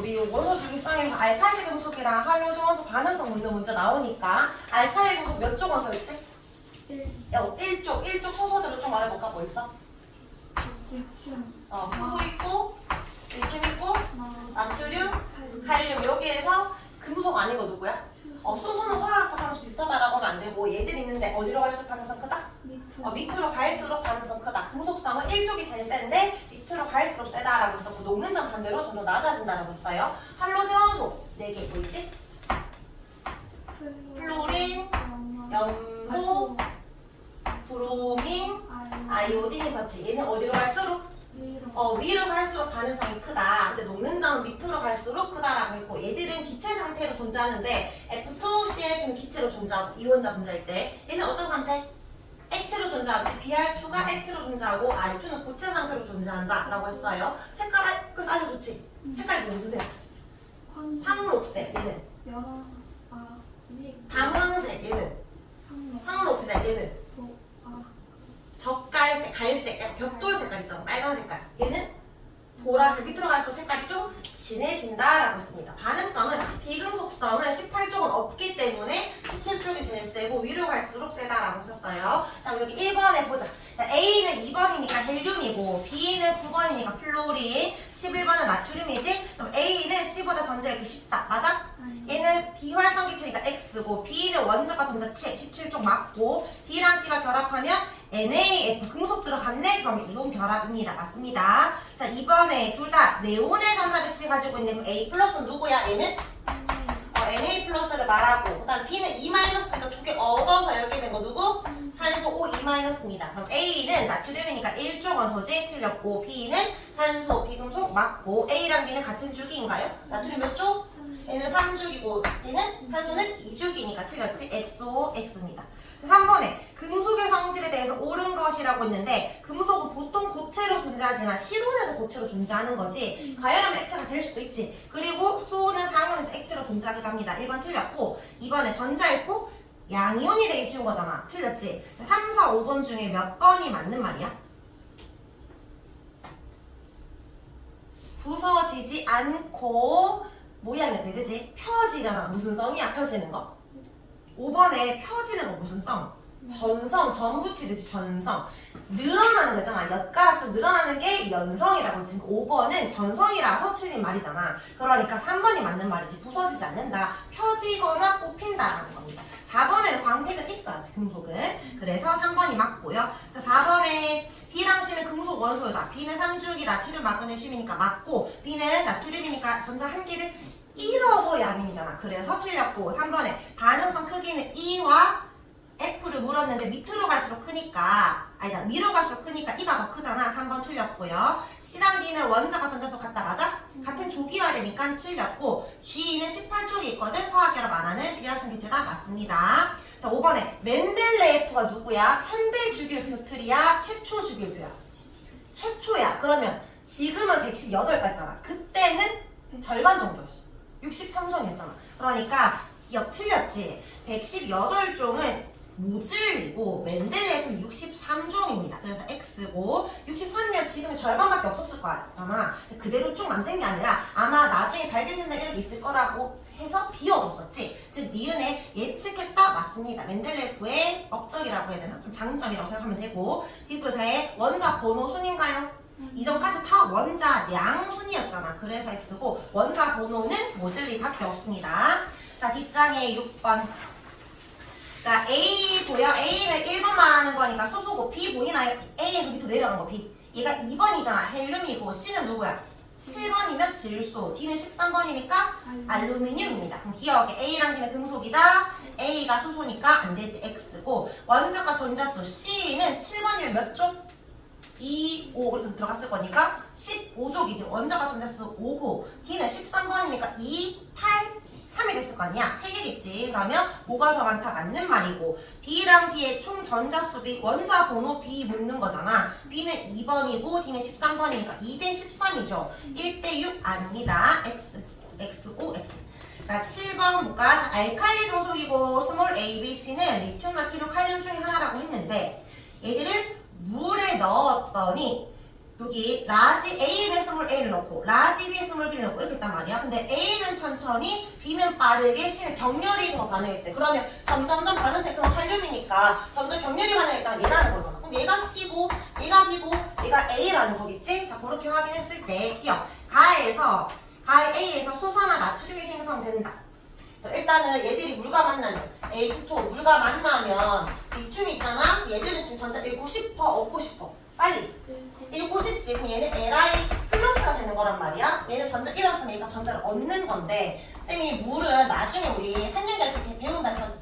우리 원소 주기성에서 알칼리 금속이랑 할로젠 원소 반응성 묻는 문제 나오니까 알칼리 금속 몇 쪽 원소 있지? 1쪽. 1쪽 소소들을 좀 말해볼까? 뭐 있어? 수소 있고 리튬 있고 나트륨, 칼륨. 여기에서 금속 아닌 거 누구야? 수소는 화학자산수 비슷하다라고 하면 안 되고 얘들 있는데 어디로 갈수록 반응성 크다? 밑으로 갈수록 반응성 크다. 금속성은 1쪽이 제일 센데 밑으로 갈수록 세다라고 했었고 녹는 점 반대로 점점 낮아진다라고 했어요. 할로젠 원소 4개 뭐 있지? 플로린, 염소, 브로민, 아이오딘 있었지. 얘는 어디로 갈수록? 위로 갈수록 반응성이 크다. 근데 녹는 점은 밑으로 갈수록 크다라고 했고 얘들은 기체 상태로 존재하는데 F2Cl2는 기체로 존재하고 이원자 분자일 때 얘는 어떤 상태? 액체로 존재하지. Br2가 액체로 존재하고 R2는 고체 상태로 존재한다 라고 했어요. 색깔 그래서 알려줬지? 색깔이 무슨 색? 황록색. 얘는 담황색. 얘는 황록색. 얘는 젓갈색, 갈색, 약간 벽돌 색깔 있잖아. 빨간 색깔. 얘는 보라색. 밑으로 갈수록 색깔이 좀 진해진다라고 했습니다. 반응성은 비금속성은 18쪽은 없기 때문에 17쪽이 제일 세고 위로 갈수록 세다라고 썼어요. 자, 여기 1번에 보자. 자, A는 2번이니까 헬륨이고 B는 9번이니까 플로린, 11번은 나트륨이지? 그럼 A는 C보다 전자력이 쉽다. 맞아? 얘는 비활성 기체니까 X고 B는 원자가 전자체 17쪽 맞고 B랑 C가 결합하면 NaF 금속 들어갔네? 그러면 이온 결합입니다. 맞습니다. 자, 이번에 둘 다 네온의 전자 배치 가지고 있는 그럼 A 플러스는 누구야? 얘는? Na 플러스를 말하고 그 다음 B는 E 마이너스니까 두 개 얻어서 이렇게 된 거 누구? 산소 O E 마이너스입니다. 그럼 A는 나트륨이니까 1쪽 원소지 틀렸고 B는 산소 비금속 맞고 A랑 B는 같은 주기인가요? 나트륨 몇 쪽? 얘는 3주기고 B는 산소는 2주기니까 틀렸지? XO X입니다. 3번에 금속의 성질에 대해서 옳은 것이라고 했는데 금속은 보통 고체로 존재하지만 실온에서 고체로 존재하는 거지 가열하면 액체가 될 수도 있지. 그리고 수온은 상온에서 액체로 존재하기도 합니다. 1번 틀렸고 2번에 전자 있고 양이온이 되기 쉬운 거잖아. 틀렸지? 자, 3, 4, 5번 중에 몇 번이 맞는 말이야? 부서지지 않고 모양이 어떻게 되지? 펴지잖아. 무슨 성이야? 펴지는 거? 5번에 펴지는 거 무슨 성? 전성, 전 붙이듯이 전성. 늘어나는 거 있잖아. 엿가락처럼 늘어나는 게 연성이라고 지금 5번은 전성이라서 틀린 말이잖아. 그러니까 3번이 맞는 말이지. 부서지지 않는다. 펴지거나 뽑힌다라는 겁니다. 4번에는 광택은 있어야지, 금속은. 그래서 3번이 맞고요. 자, 4번에 B랑 C는 금속 원소이다. B는 3주기 나트륨 마그네슘이니까 맞고 B는 나트륨이니까 전자 한 개를 잃어서 양인이잖아. 그래서 틀렸고 3번에 반응성 크기는 E와 F를 물었는데 밑으로 갈수록 크니까 아니다 위로 갈수록 크니까 E가 더 크잖아. 3번 틀렸고요. C랑 D는 원자가 전자수 같다. 맞아? 같은 조기여야 되니까 틀렸고 G는 18쪽이 있거든. 화학결합 안 하는 비활성 기체다. 맞습니다. 자, 5번에 멘델레예프가 누구야? 현대 주기율표트리아 최초 주기율표야. 최초야. 그러면 지금은 118가지잖아. 그때는 절반 정도였어. 63종이었잖아. 그러니까 기억 틀렸지? 118종은 모질리고 멘델레예프는 63종입니다. 그래서 X고 63이면 지금 절반밖에 없었을 거잖아. 그대로 쭉 만든 게 아니라 아마 나중에 발견된다 이런 게 있을 거라고 해서 비워뒀었지. 즉 니은에 예측했다. 맞습니다. 멘델레예프의 업적이라고 해야 되나? 좀 장점이라고 생각하면 되고 디귿의 원자 번호 순인가요? 이전까지 다 원자량 순이었잖아. 그래서 X고 원자 번호는 모질리밖에 없습니다. 자, 뒷장에 6번. 자, A 보여? A는 1번 말하는 거니까 수소고 B 보이나요? A에서 밑으로 내려가는 거 B. 얘가 2번이잖아. 헬륨이고 C는 누구야? 7번이면 질소. D는 13번이니까 알루미늄입니다. 그럼 기억에 A랑 D는 금속이다. A가 수소니까 안 되지. X고 원자가 전자수 C는 7번이면 몇 쪽? 2, 5 이렇게 들어갔을 거니까 15족이지. 원자가 전자수 5고 D는 13번이니까 2, 8, 3이 됐을 거 아니야? 3개겠지. 그러면 뭐가 더 많다? 맞는 말이고 B랑 D의 총 전자수비 원자 번호 B 묻는 거잖아. B는 2번이고 D는 13번이니까 2대 13이죠. 1대 6 아닙니다. X, X고 X. 자, 7번 볼까? 자, 알칼리 동속이고 스몰 A, B, C는 리튬, 나트륨, 칼륨 중에 하나라고 했는데 얘들을 물에 넣었더니 여기 라지 A에 스몰 A를 넣고 라지 B에 스몰 B를 넣고 이렇게 했단 말이야. 근데 A는 천천히 B는 빠르게 C는 격렬히 더 반응했대. 그러면 점점점 반응색 그럼 칼륨이니까 점점 격렬히 반응했다가 얘라는 거잖아. 그럼 얘가 C고 얘가 B고 얘가 A라는 거겠지? 자 그렇게 확인했을 때 기억 가에서 A에서 수소나 나트륨이 생성된다. 일단은 얘들이 물과 만나면 H2O 물과 만나면 리튬이 있잖아. 얘들은 지금 전자 읽고 싶어 얻고 싶어 빨리 읽고 싶지. 그럼 얘는 Li 플러스가 되는 거란 말이야. 얘는 전자 1이었으면 얘가 전자를 얻는 건데 쌤이 물은 나중에 우리 산연기할 때 배운다 해서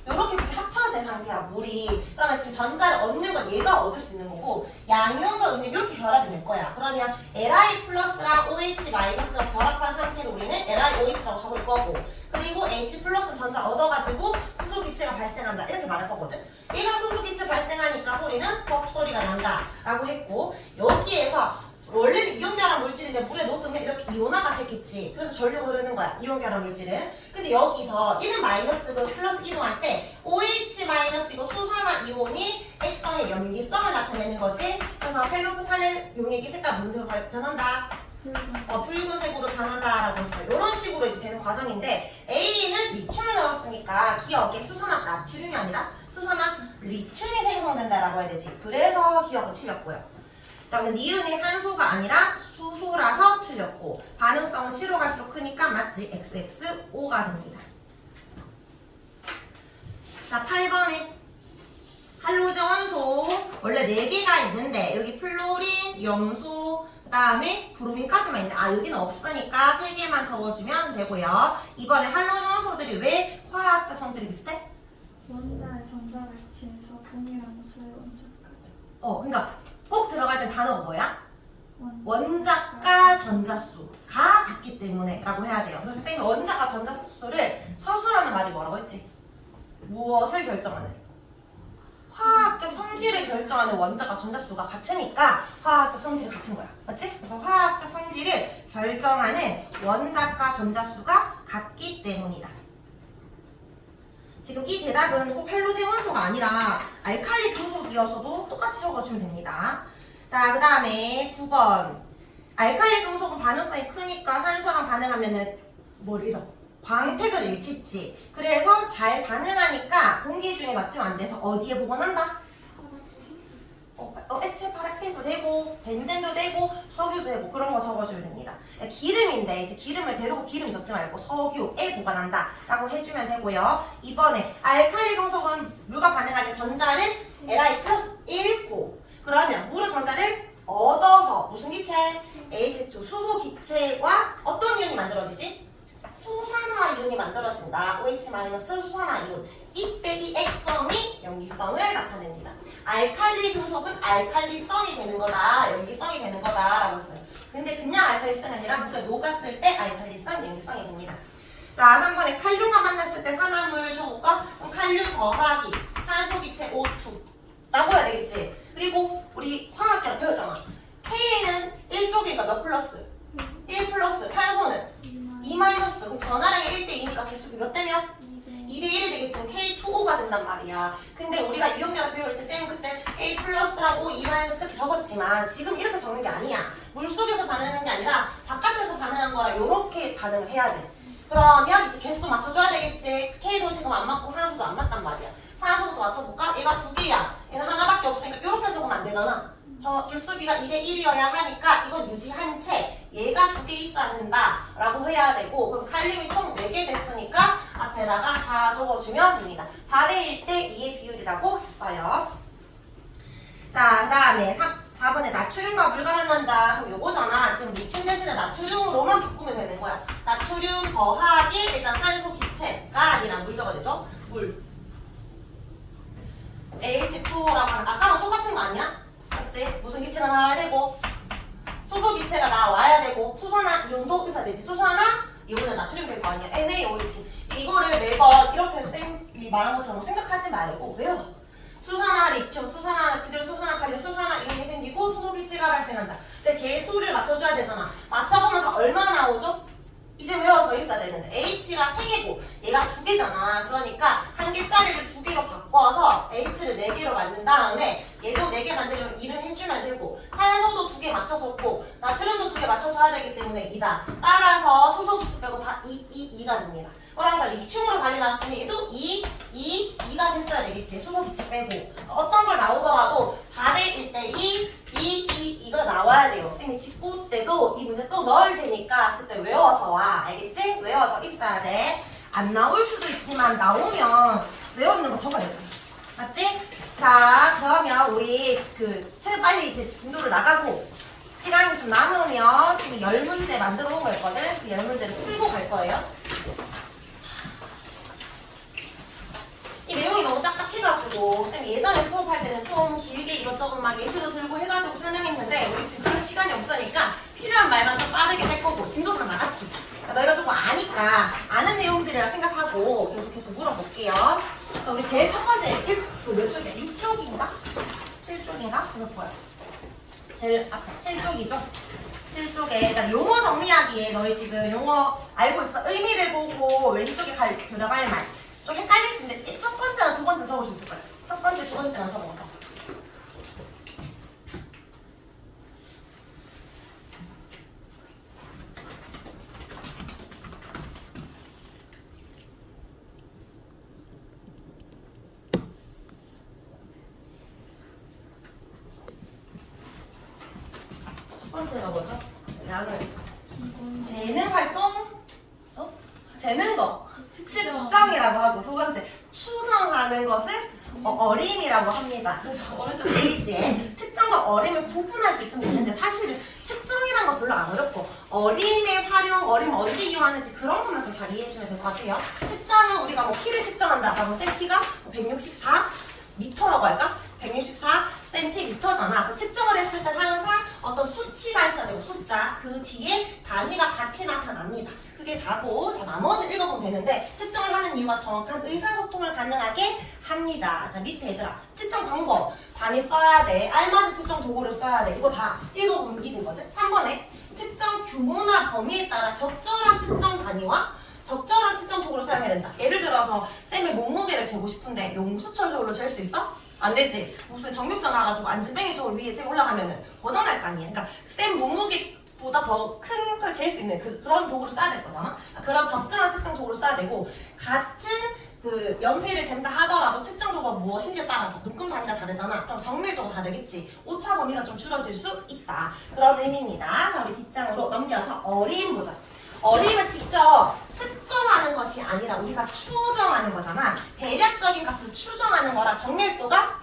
요렇게 합쳐진 상태야 물이. 그러면 지금 전자를 얻는 건 얘가 얻을 수 있는 거고 양이온과 음이온 이렇게 결합이 될 거야. 그러면 Li 플러스랑 OH 마이너스가 결합한 상태로 우리는 LiOH라고 적을 거고 그리고 H 플러스 전자 얻어가지고 수소 기체가 발생한다 이렇게 말할 거거든. 얘가 수소 기체 발생하니까 소리는 퍽 소리가 난다 라고 했고 여기에서 원래는 이온결합 물질인데 물에 녹으면 이렇게 이온화가 됐겠지. 그래서 전류가 흐르는 거야 이온결합 물질은. 근데 여기서 1은 마이너스고 플러스 이동할 때 OH 마이너스이고 수산화 이온이 액성의 염기성을 나타내는 거지. 그래서 페노프탈렌 용액이 색깔 무슨 색으로 변한다? 붉은색으로 변한다라고 했어요. 이런 식으로 이제 되는 과정인데 A는 리튬을 넣었으니까 기억에 수산화 나트륨이 아니라 수산화 리튬이 생성된다라고 해야 되지. 그래서 기억은 틀렸고요. 자, 그럼 니은의 산소가 아니라 수소라서 틀렸고 반응성은 C로 갈수록 크니까 맞지? XXO가 됩니다. 자, 8번에 할로젠 원소 원래 4개가 있는데 여기 플로린, 염소, 그 다음에 브로민까지만 있네. 아 여기는 없으니까 3개만 적어주면 되고요. 이번에 할로젠 원소들이 왜 화학적 성질이 비슷해? 원자의 전자가 같이해서 동일한 수의 원자까지. 그러니까 꼭 들어갈 땐 단어가 뭐야? 원자과 전자수가 같기 때문에 라고 해야 돼요. 그래서 쌤이 원자과 전자수를 서술하는 말이 뭐라고 했지? 무엇을 결정하는? 화학적 성질을 결정하는 원자과 전자수가 같으니까 화학적 성질이 같은 거야. 맞지? 그래서 화학적 성질을 결정하는 원자과 전자수가 같기 때문이다. 지금 이 대답은 꼭 헬로젠 원소가 아니라 알칼리 금속이어서도 똑같이 적어주면 됩니다. 자, 그 다음에 9번. 알칼리 금속은 반응성이 크니까 산소랑 반응하면은 뭘 잃어? 광택을 잃겠지. 그래서 잘 반응하니까 공기 중에 나트륨 안 돼서 어디에 보관한다? 액체 파라핀도 되고 벤젠도 되고 석유도 되고 그런 거 적어주면 됩니다. 기름인데 이제 기름을 대놓고 기름 적지 말고 석유에 보관한다 라고 해주면 되고요. 이번에 알칼리 금속은 물과 반응할 때 전자를 Li 플러스 잃고 그러면 물의 전자를 얻어서 무슨 기체? H2 수소 기체와 어떤 이온이 만들어지지? 수산화 이온이 만들어진다. OH- 수산화 이온. 이때 이 액성이 염기성을 나타냅니다. 알칼리 금속은 알칼리성이 되는 거다. 염기성이 되는 거다. 라고 했어요. 근데 그냥 알칼리성이 아니라 물에 녹았을 때 알칼리성, 염기성이 됩니다. 자, 3번에 칼륨과 만났을 때 산화물 적을까? 그럼 칼륨 더하기 산소 기체 O2 라고 해야 되겠지. 그리고 우리 화학계로 배웠잖아. K는 1쪽이니까 몇 플러스? 1 플러스. 산소는 2 마이너스. 그럼 전하량이 1대2니까 개수비 몇 대면? 2대1이 되겠지. K2O가 된단 말이야. 근데 우리가 이온결합 배울 때 쌤은 그때 A 플러스랑 O, 2 마이너스 이렇게 적었지만 지금 이렇게 적는 게 아니야. 물속에서 반응하는 게 아니라 바깥에서 반응한 거라 이렇게 반응을 해야 돼. 그러면 이제 개수 맞춰줘야 되겠지. K도 지금 안 맞고 산소도 안 맞단 말이야. 산소부터 맞춰볼까? 얘가 2개야. 얘는 하나밖에 없으니까 이렇게 적으면 안 되잖아. 저 개수비가 2대1이어야 하니까 이건 유지한 채 얘가 2개 있어야 된다 라고 해야 되고 그럼 칼륨이 총 4개 됐으니까 앞에다가 4 적어주면 됩니다. 4대1 대 2의 비율이라고 했어요. 자, 그 다음에 4번에 나트륨과 물과 만난다. 그럼 요거잖아. 지금 리튬 대신에 나트륨으로만 바꾸면 되는 거야. 나트륨 더하기 일단 산소 기체가 아니라 물 적어야 되죠? 물. H2O라고 하는 아까랑 똑같은 거 아니야? 맞지? 무슨 기체가 나와야 되고 수소 기체가 나와야 되고 수산화 이온도 의사 되지. 수산화 이온은 나트륨 될 거 아니야. NaOH. 이거를 매번 이렇게 쌤이 말한 것처럼 생각하지 말고 외워. 수산화 리튬, 수산화 나트륨, 수산화 칼륨, 수산화 이온이 생기고 수소 기체가 발생한다. 근데 개수를 맞춰줘야 되잖아. 맞춰보면 다 얼마 나오죠? 이제 외워져 있어야 되는데 H가 3개고 얘가 2개잖아. 그러니까 한 개짜리를 2개로 4개로 바꿔서 H를 4개로 만든 다음에 얘도 4개 만들려면 2를 해주면 되고 산소도 2개 맞춰줬고 나트륨도 2개 맞춰줘야 되기 때문에 2다. 따라서 수소비치 빼고 다 2가 됩니다. 그러니까 리튬으로 달려놨으면 얘도 2가 됐어야 되겠지. 수소비치 빼고 어떤 걸 나오더라도 4대 1대 2가 나와야 돼요. 선생님이 짚고 떼고 이 문제 또 넣을 테니까 그때 외워서 와. 알겠지? 외워서 있어야 돼. 안 나올 수도 있지만 나오면 외우는 거 적어야 되잖아. 맞지? 자, 그러면 우리 최대 빨리 이제 진도를 나가고 시간이 좀 남으면 지금 10문제 만들어 온 거 있거든? 그 10문제를 풀고 갈 거예요. 이 내용이 너무 딱딱해가지고 선생님 예전에 수업할 때는 좀 길게 이것저것 막 예시도 들고 해가지고 설명했는데 우리 지금 그럴 시간이 없으니까 필요한 말만 좀 빠르게 할 거고 진도상 나갔지? 그러니까 너희가 조금 아니까 아는 내용들이라 생각하고 계속 물어볼게요. 자, 우리 제일 첫 번째 몇 쪽이야? 6쪽인가? 7쪽인가? 그럴 거야. 제일 앞에 7쪽이죠? 7쪽에 일단 용어 정리하기에 너희 지금 용어 알고 있어? 의미를 보고 왼쪽에 들어갈 말 좀 헷갈릴 수 있는데 첫 번째랑 두 번째 적을 수 있을 거야. 첫 번째, 두 번째랑 적어봐. 첫 번째가 뭐죠? 양을 재는 활동, 재는 거, 측정이라고 하고 두 번째 추정하는 것을 어림이라고 합니다. 그래서 오른쪽 페이지에 측정과 어림을 구분할 수 있으면 되는데 사실은 측정이란 건 별로 안 어렵고 어림의 활용, 어림 언제 이용하는지 그런 것만 좀 잘 이해해주면 될 것 같아요. 측정은 우리가 뭐 키를 측정한다. 그러면 쌤 키가 164m라고 할까? 164cm잖아. 측정을 했을 때 항상 어떤 수치가 있어야 되고 숫자 그 뒤에 단위가 같이 나타납니다. 그게 다고 자 나머지 읽어보면 되는데 측정을 하는 이유가 정확한 의사소통을 가능하게 합니다. 자 밑에 얘들아 측정 방법 단위 써야 돼. 알맞은 측정 도구를 써야 돼. 이거 다 읽어보면 이해되거든. 3번에 측정 규모나 범위에 따라 적절한 측정 단위와 적절한 측정 도구를 사용해야 된다. 예를 들어서 쌤의 몸무게를 재고 싶은데 용수철저울로 잴 수 있어? 안 되지. 무슨 정육점 가가지고 안진뱅이 저울 위에 쌤 올라가면은 고장날 거 아니야. 그러니까 쌤 몸무게보다 더 큰 걸 잴 수 있는 그런 도구를 써야 될 거잖아. 그런 적절한 측정 도구를 써야 되고 같은 연필을 잰다 하더라도 측정 도구가 무엇인지에 따라서 눈금 단위가 다르잖아. 그럼 정밀도가 다르겠지. 오차 범위가 좀 줄어들 수 있다. 그런 의미입니다. 자 우리 뒷장으로 넘겨서 어림 보자. 어림은 직접 측정하는 것이 아니라 우리가 추정하는 거잖아. 대략적인 값을 추정하는 거라 정밀도가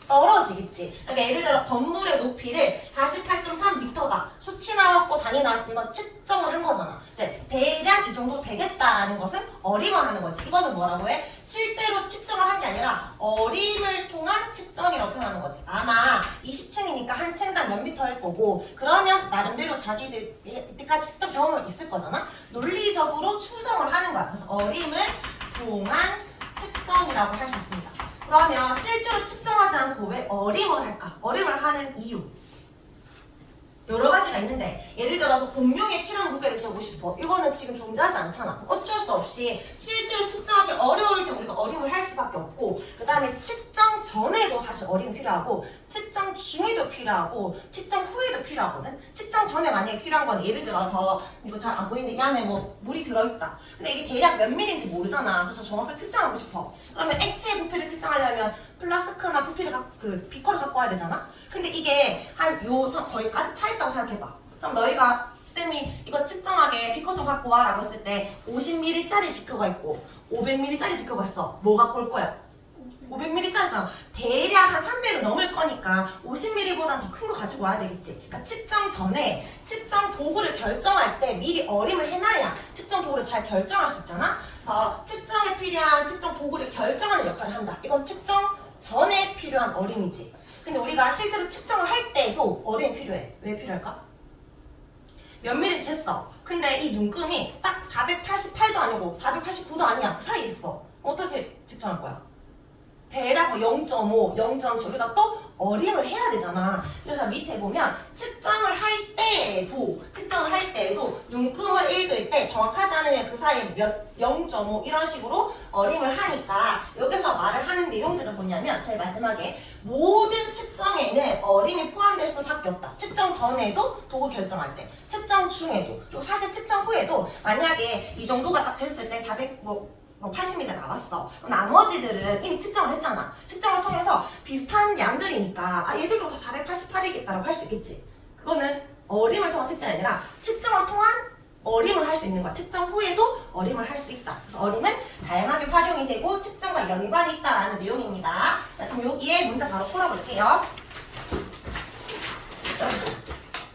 떨어지겠지. 그러니까 예를 들어 건물의 높이를 48.3m다. 수치 나왔고 단위 나왔으면 측정을 한 거잖아. 근데 대략 이 정도 되겠다라는 것은 어림을 하는 거지. 이거는 뭐라고 해? 실제로 측정을 한 게 아니라 어림을 통한 측정이라고 표현하는 거지. 아마 20층이니까 한 층당 몇 미터일 거고 그러면 나름대로 자기들 이때까지 측정 경험이 있을 거잖아. 논리적으로 추정을 하는 거야. 그래서 어림을 통한 측정이라고 할 수 있습니다. 그러면 실제로 측정하지 않고 왜 어림을 할까? 어림을 하는 이유 여러 가지가 있는데 예를 들어서 공룡의 키랑 무게를 재고 싶어. 이거는 지금 존재하지 않잖아. 어쩔 수 없이 실제로 측정하기 어려울 때 우리가 어림을 할 수밖에 없고 그 다음에 측정 전에도 사실 어림이 필요하고 측정 중에도 필요하고 측정 후에도 필요하거든. 측정 전에 만약에 필요한 건 예를 들어서 이거 잘 안 보이는데 이 안에 뭐 물이 들어있다. 근데 이게 대략 몇 밀인지 모르잖아. 그래서 정확하게 측정하고 싶어. 그러면 액체의 부피를 측정하려면 플라스크나 비커를 갖고 와야 되잖아. 근데 이게 한 거의 가득 차 있다고 생각해봐. 그럼 너희가 쌤이 이거 측정하게 비커 좀 갖고 와라고 했을 때 50ml짜리 비커가 있고 500ml짜리 비커가 있어. 뭐 갖고 올 거야? 500ml짜리잖아. 대략 한 300은 넘을 거니까 50ml보다 더 큰 거 가지고 와야 되겠지. 그러니까 측정 전에 측정 도구를 결정할 때 미리 어림을 해놔야 측정 도구를 잘 결정할 수 있잖아. 그래서 측정에 필요한 측정 도구를 결정하는 역할을 한다. 이건 측정 전에 필요한 어림이지. 근데 우리가 실제로 측정을 할 때도 어림이 필요해. 왜 필요할까? 몇 미리 쟀어. 근데 이 눈금이 딱 488도 아니고 489도 아니야. 그 사이에 있어. 어떻게 측정할 거야? 대략 뭐 0.5, 0.7 우리가 또 어림을 해야 되잖아. 그래서 밑에 보면 측정을 할 때에도 눈금을 읽을 때 정확하지 않으면 그 사이에 몇 0.5 이런 식으로 어림을 하니까 여기서 말을 하는 내용들은 뭐냐면 제일 마지막에 모든 측정에는 어림이 포함될 수밖에 없다. 측정 전에도 도구 결정할 때, 측정 중에도, 그리고 사실 측정 후에도 만약에 이 정도가 딱 쟀을 때 80m가 나왔어. 그럼 나머지들은 이미 측정을 했잖아. 측정을 통해서 비슷한 양들이니까 얘들도 다 488이겠다라고 할 수 있겠지. 그거는 어림을 통한 측정이 아니라 측정을 통한 어림을 할 수 있는 거야. 측정 후에도 어림을 할 수 있다. 그래서 어림은 다양하게 활용이 되고 측정과 연관이 있다라는 내용입니다. 자, 그럼 여기에 문제 바로 풀어볼게요.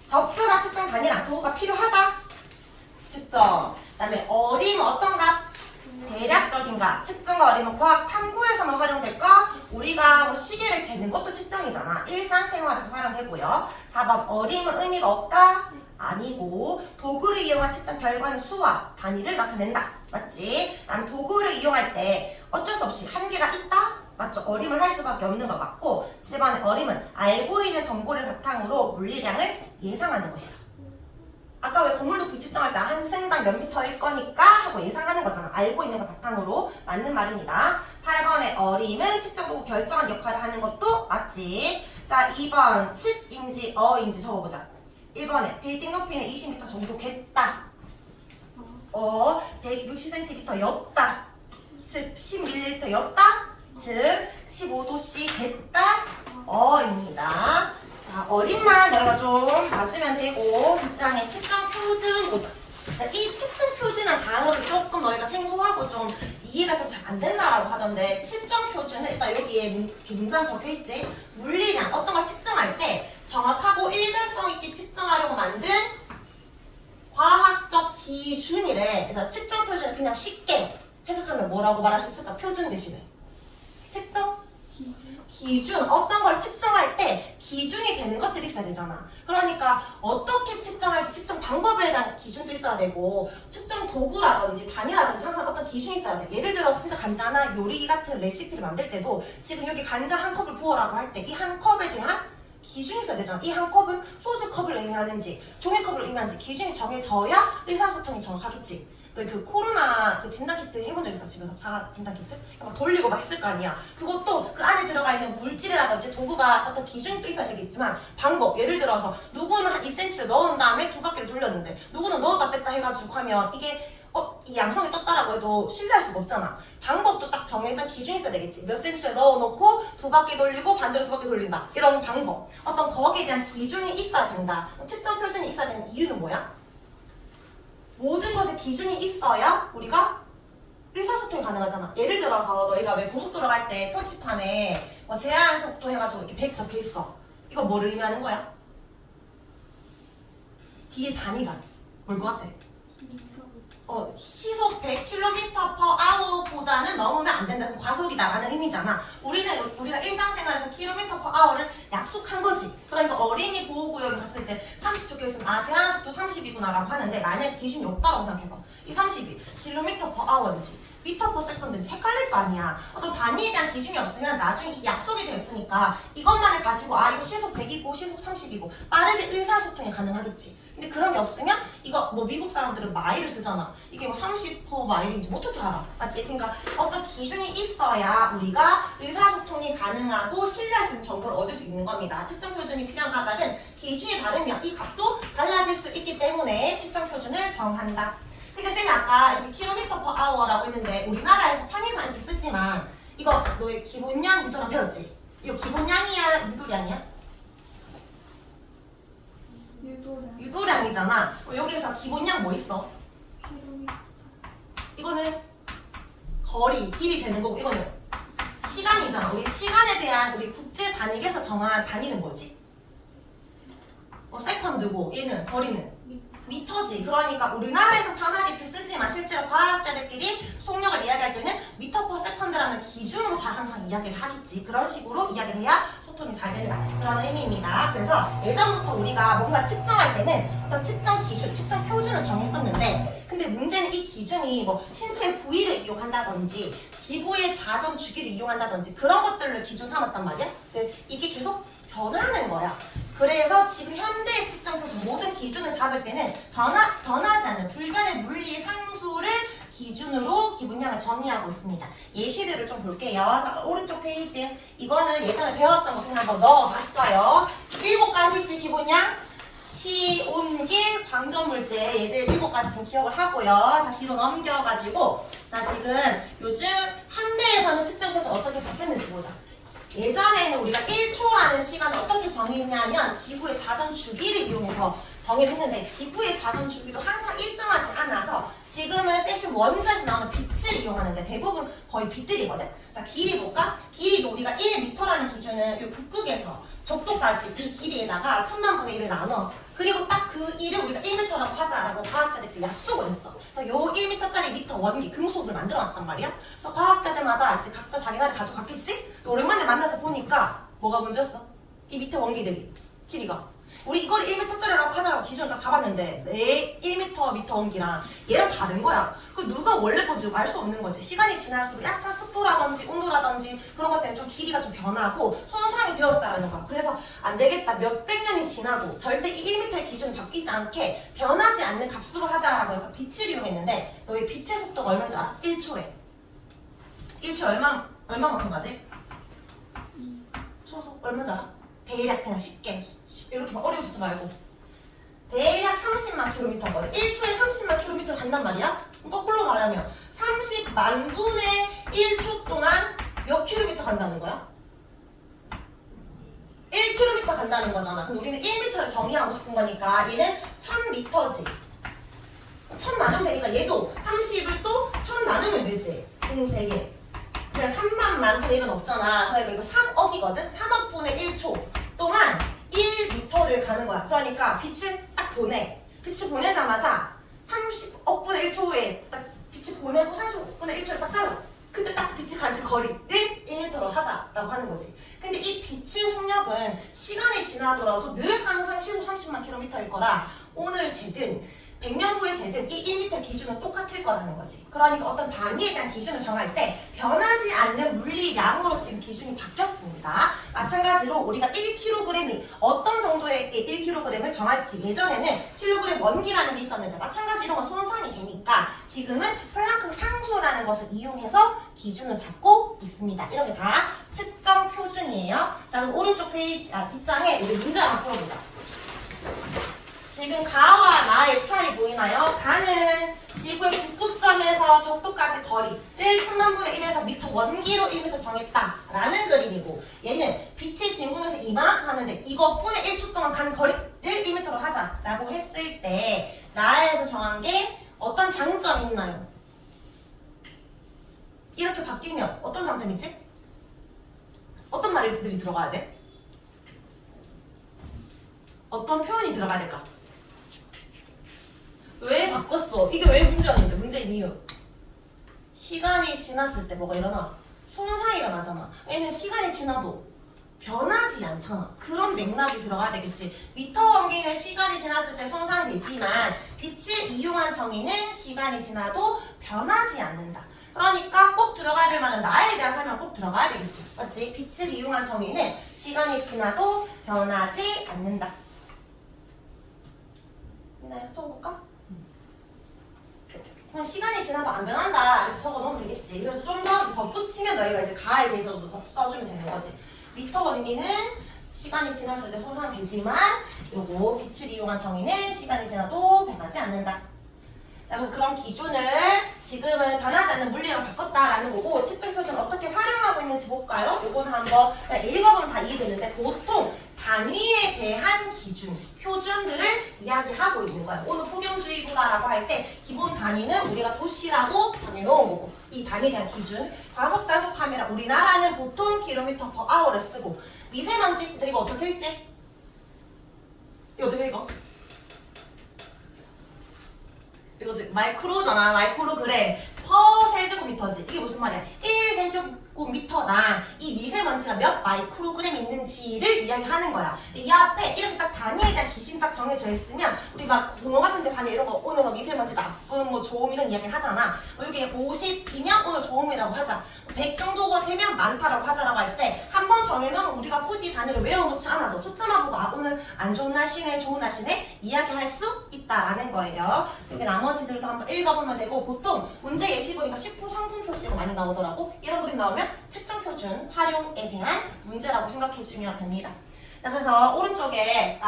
적절한 측정 단위랑 도구가 필요하다. 측정. 그 다음에 어림 어떤가? 대략적인가? 측정과 어림은 과학 탐구에서만 활용될까? 우리가 뭐 시계를 재는 것도 측정이잖아. 일상생활에서 활용되고요. 4번 어림은 의미가 없다? 아니고 도구를 이용한 측정 결과는 수와 단위를 나타낸다. 맞지? 난 도구를 이용할 때 어쩔 수 없이 한계가 있다? 맞죠? 어림을 할 수밖에 없는 거 맞고 7번의 어림은 알고 있는 정보를 바탕으로 물리량을 예상하는 것이다. 아까 왜 건물 높이 측정할 때 한 층당 몇 미터일 거니까 하고 예상하는 거잖아. 알고 있는 걸 바탕으로 맞는 말입니다. 8번의 어림은 측정 도구 결정한 역할을 하는 것도 맞지. 자, 2번 칩인지 어인지 적어보자. 1번에 빌딩 높이는 20m 정도겠다. 160cm였다. 즉 10ml였다. 즉 15도씨겠다. 입니다. 자, 어림만 너희가 좀 봐주면 되고 뒷장에 측정 표준 보자. 이 측정 표준이라는 단어를 조금 너희가 생소하고 좀 이해가 좀 잘 안 된다라고 하던데 측정 표준은 일단 여기에 문장 적혀있지. 물리량 어떤 걸 측정할 때 정확하고 일관성 있게 측정하려고 만든 과학적 기준이래. 그래서 측정 표준을 그냥 쉽게 해석하면 뭐라고 말할 수 있을까? 표준 대신에 측정 기준, 어떤 걸 측정할 때 기준이 되는 것들이 있어야 되잖아. 그러니까 어떻게 측정할지 측정 방법에 대한 기준도 있어야 되고 측정 도구라든지 단위라든지 항상 어떤 기준이 있어야 돼. 예를 들어서 진짜 간단한 요리 같은 레시피를 만들 때도 지금 여기 간장 한 컵을 부어라고 할 때 이 한 컵에 대한 기준이 있어야 되잖아. 이 한 컵은 소주컵을 의미하는지 종이컵을 의미하는지 기준이 정해져야 의사소통이 정확하겠지. 너 그 코로나 그 진단키트 해본 적 있어? 집에서 자가 진단키트? 막 돌리고 막 했을 거 아니야. 그것도 그 안에 들어가 있는 물질이라든지 도구가 어떤 기준이 또 있어야 되겠지만 방법, 예를 들어서 누구는 한 2cm를 넣은 다음에 2바퀴를 돌렸는데 누구는 넣었다 뺐다 해가지고 하면 이게 이 양성이 떴다라고 해도 신뢰할 수가 없잖아. 방법도 딱 정해진 기준이 있어야 되겠지. 몇 cm를 넣어놓고 2바퀴 돌리고 반대로 2바퀴 돌린다. 이런 방법. 어떤 거기에 대한 기준이 있어야 된다. 측정 표준이 있어야 되는 이유는 뭐야? 모든 것에 기준이 있어야 우리가 의사소통이 가능하잖아. 예를 들어서 너희가 왜 고속도로 갈 때 표지판에 뭐 제한 속도 해가지고 이렇게 100 적혀 있어. 이거 뭐를 의미하는 거야? 뒤에 단위가 뭘 것 같아? 시속 100km/h보다는 넘으면 안 된다는 과속이다라는 의미잖아. 우리가 일상생활에서 km/h를 약속한 거지. 그러니까 어린이 보호구역에 갔을 때 30 적혀있으면 제한 속도 30이구나라고 하는데 만약에 기준이 없다라고 생각해봐. 이 30이 km/h인지 m/s인지 헷갈릴 거 아니야. 어떤 단위에 대한 기준이 없으면 나중에 이 약속이 되어 있으니까 이것만을 가지고 이거 시속 100이고 시속 30이고 빠르게 의사소통이 가능하겠지. 근데 그런 게 없으면 이거 뭐 미국 사람들은 마일을 쓰잖아. 이게 뭐 30호 마일인지 뭐 어떻게 알아? 맞지? 그러니까 어떤 기준이 있어야 우리가 의사소통이 가능하고 신뢰할 수 있는 정보를 얻을 수 있는 겁니다. 측정 표준이 필요한 까닭은 기준이 다르면 이 값도 달라질 수 있기 때문에 측정 표준을 정한다. 근데 쌤이 아까 이렇게 km/h라고 했는데 우리나라에서 편의상 이렇게 쓰지만 이거 너의 기본량 유도량 배웠지? 이거 기본량이야 유도량이야? 유도량이잖아. 여기에서 기본량 뭐 있어? 이거는 거리, 길이 재는 거고 이거는 시간이잖아. 우리 시간에 대한 우리 국제 단위에서 정한 단위는 뭐지? 세컨드고 얘는 거리는 미터지. 그러니까 우리나라에서 편하게 이렇게 쓰지만 실제로 과학자들끼리 속력을 이야기할 때는 미터 퍼 세컨드라는 기준으로 다 항상 이야기를 하겠지. 그런 식으로 이야기를 해야 소통이 잘 된다. 그런 의미입니다. 그래서 예전부터 우리가 뭔가를 측정할 때는 어떤 측정 기준, 측정 표준을 정했었는데 근데 문제는 이 기준이 뭐 신체 부위를 이용한다든지 지구의 자전 주기를 이용한다든지 그런 것들을 기준 삼았단 말이야. 근데 이게 계속 변하는 거야. 그래서 지금 현대의 측정 표준 모든 기준을 잡을 때는 변하지 않는 불변의 물리의 상수를 기준으로 기분량을 정의하고 있습니다. 예시들을 좀 볼게요. 자, 오른쪽 페이지. 이거는 예전에 배웠던 거 그냥 한번 넣어봤어요. 7가지지 기분량. 시, 온, 길, 방전물질 얘들 7가지 좀 기억을 하고요. 자, 뒤로 넘겨가지고 자 지금 요즘 현대에서는 측정 표준 어떻게 바뀌었는지 보자. 예전에는 우리가 1초라는 시간을 어떻게 정의했냐면 지구의 자전 주기를 이용해서 정의를 했는데 지구의 자전 주기도 항상 일정하지 않아서 지금은 세슘 원자에서 나오는 빛을 이용하는데 대부분 거의 빛들이거든. 자, 길이 볼까? 길이도 우리가 1m라는 기준은 이 북극에서 적도까지 이 길이에다가 1000만 분의 1을 나눠. 그리고 딱 그 1을 우리가 1m라고 하자라고 과학자들끼리 약속을 했어. 그래서 요 1m짜리 미터 원기 금속을 만들어 놨단 말이야. 그래서 과학자들마다 이제 각자 자기 나를 가져갔겠지? 또 오랜만에 만나서 보니까 뭐가 문제였어? 이 밑에 원기들이 길이가 우리 이걸 1m짜리라고 하자라고 기준을 딱 잡았는데 내 1m 미터 원기랑 얘랑 다른 거야. 그 누가 원래 건지 알 수 없는 거지. 시간이 지날수록 약간 습도라든지 온도라든지 그런 것 때문에 좀 길이가 좀 변하고 손상이 되었다라는 거야. 그래서 안 되겠다. 몇백 년이 지나도 절대 이 1m의 기준이 바뀌지 않게 변하지 않는 값으로 하자라고 해서 빛을 이용했는데 너의 빛의 속도가 얼마인지 알아? 1초에. 1초 얼마만큼 가지? 초속 얼마인지 알아? 대략 그냥 쉽게 이렇게 막 어려우시지 말고 대략 30만 킬로미터거든. 1초에 30만 킬로미터 간단 말이야? 거꾸로 말하면 30만 분의 1초 동안 몇 킬로미터 간다는 거야? 1킬로미터 간다는 거잖아. 그럼 우리는 1m를 정의하고 싶은 거니까 얘는 1000m지. 1000 나누면 되니까 얘도 30을 또 1000 나누면 되지. 3개. 그냥 3만 분의 1은 없잖아. 그러니까 이거 3억이거든? 3억 분의 1초 동안 1m를 가는 거야. 그러니까 빛을 딱 보내. 빛을 보내자마자 30억 분의 1초에 딱 빛을 보내고 30억 분의 1초에 딱 자르. 근데 딱 빛이 가는 거리를 1m로 하자라고 하는 거지. 근데 이 빛의 속력은 시간이 지나더라도 늘 항상 30만 킬로미터일 거라 오늘 재든 100년 후에 재든 이 1m 기준은 똑같을 거라는 거지. 그러니까 어떤 단위에 대한 기준을 정할 때 변하지 않는 물리량으로 지금 기준이 바뀌었습니다. 마찬가지로 우리가 1kg이 어떤 정도의 1kg을 정할지 예전에는 킬로그램 원기라는 게 있었는데 마찬가지로 손상이 되니까 지금은 플랑크 상수라는 것을 이용해서 기준을 잡고 있습니다. 이렇게 다 측정 표준이에요. 자, 그럼 오른쪽 페이지, 뒷장에 우리 문제 한번 풀어보자. 지금 가와 나의 차이 보이나요? 가는 지구의 북극점에서 적도까지 거리를 1000만 분의 1에서 미터 원기로 1m 정했다라는 그림이고 얘는 빛이 진공에서 이만큼 하는데 이것분의 1초 동안 간 거리를 1m로 하자라고 했을 때 나에서 정한 게 어떤 장점이 있나요? 이렇게 바뀌면 어떤 장점이지? 어떤 말들이 들어가야 돼? 어떤 표현이 들어가야 될까? 왜 바꿨어? 이게 왜 문제였는데? 문제인 이유. 시간이 지났을 때 뭐가 일어나? 손상이 일어나잖아. 얘는 시간이 지나도 변하지 않잖아. 그런 맥락이 들어가야 되겠지. 미터 원기는 시간이 지났을 때 손상이 되지만 빛을 이용한 정의는 시간이 지나도 변하지 않는다. 그러니까 꼭 들어가야 될 만한 나에 대한 설명 꼭 들어가야 되겠지. 맞지? 빛을 이용한 정의는 시간이 지나도 변하지 않는다. 있나요? 적어볼까? 그냥 시간이 지나도 안 변한다 이렇게 적어놓으면 되겠지. 그래서 좀 더 덧붙이면 너희가 이제 가에 대해서도 더 써주면 되는 거지. 미터 원리는 시간이 지났을 때 손상되지만 요거 빛을 이용한 정의는 시간이 지나도 변하지 않는다. 자, 그래서 그런 기준을 지금은 변하지 않는 물리로 바꿨다라는 거고 측정 표준 어떻게 활용하고 있는지 볼까요? 요거는 한번 읽어보면 다 이해되는데 보통 단위에 대한 기준, 표준들을 이야기하고 있는 거예요. 오늘 폭염주의보다라고 할 때 기본 단위는 우리가 도시라고 정해놓은 거고 이 단위에 대한 기준, 과속단속 카메라 우리나라는 보통 킬로미터 퍼 아워를 쓰고 미세먼지들 이거 어떻게 읽지? 이거 어떻게 읽어? 이거 마이크로잖아. 마이크로그램 퍼 세제곱미터지. 이게 무슨 말이야? 1세제곱미터당 이 미세먼지가 몇 마이크로그램 있는지를 이야기하는 거야. 이 앞에 이렇게 딱 단위에 대한 기준이 딱 정해져 있으면 우리 막 공원 같은 데 가면 이런 거 오늘 뭐 미세먼지 나쁨 뭐 좋음 이런 이야기를 하잖아. 여기 50이면 오늘 좋음이라고 하자. 100 정도가 되면 많다라고 하자라고 할 때 한 번 정해놓으면 우리가 굳이 단위를 외워놓지 않아도 숫자만 보고 아 오늘 안 좋은 날씨네 좋은 날씨네 이야기할 수 있다라는 거예요. 여기 나머지들도 한번 읽어보면 되고 보통 문제 예시 보니까 식품 상품 표시가 많이 나오더라고. 이런 그림 나오면 측정 표준 활용에 대한 문제라고 생각해주면 됩니다. 자 그래서 오른쪽에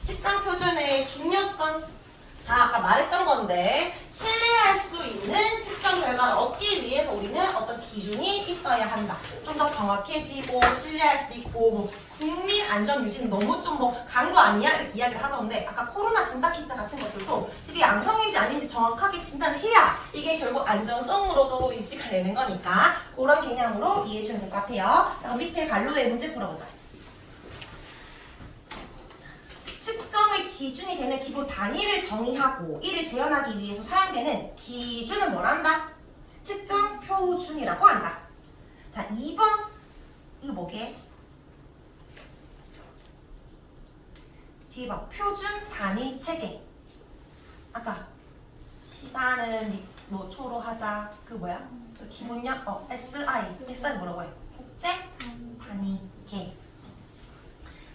측정 표준의 중요성 다 아까 말했던 건데 신뢰할 수 있는 측정 결과를 얻기 위해서 우리는 어떤 기준이 있어야 한다. 좀 더 정확해지고 신뢰할 수 있고 뭐 국민 안전 유지는 너무 좀 뭐 간 거 아니야? 이렇게 이야기를 하던데 아까 코로나 진단 키트 같은 것들도 그게 양성인지 아닌지 정확하게 진단을 해야 이게 결국 안전성으로도 이슈가 되는 거니까 그런 개념으로 이해해 주면 될 것 같아요. 자 그럼 밑에 발로의 문제 풀어보자. 측정의 기준이 되는 기본 단위를 정의하고 이를 재현하기 위해서 사용되는 기준은 뭐란다? 측정 표준이라고 한다. 자, 2번 이거 뭐게? 뒤에 봐. 표준 단위 체계. 아까 시간은 뭐 초로 하자. 그 뭐야? 그 기본량 SI 뭐라고 해? 국제 단위계.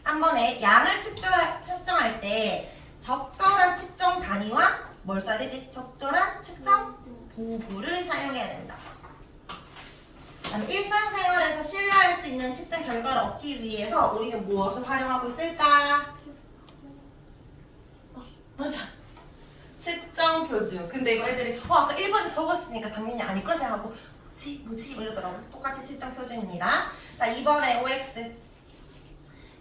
한 번에 양을 측정할 때 적절한 측정 단위와 뭘 써야 되지? 적절한 측정 도구를 사용해야 된다. 그다음에 일상생활에서 신뢰할 수 있는 측정 결과를 얻기 위해서 우리는 무엇을 활용하고 있을까? 맞아. 측정 표준. 근데 이거 애들이 아까 1번에 적었으니까 당연히 아닐 걸 생각하고 뭐지 이러더라고. 똑같이 측정 표준입니다. 자 2번에 OX.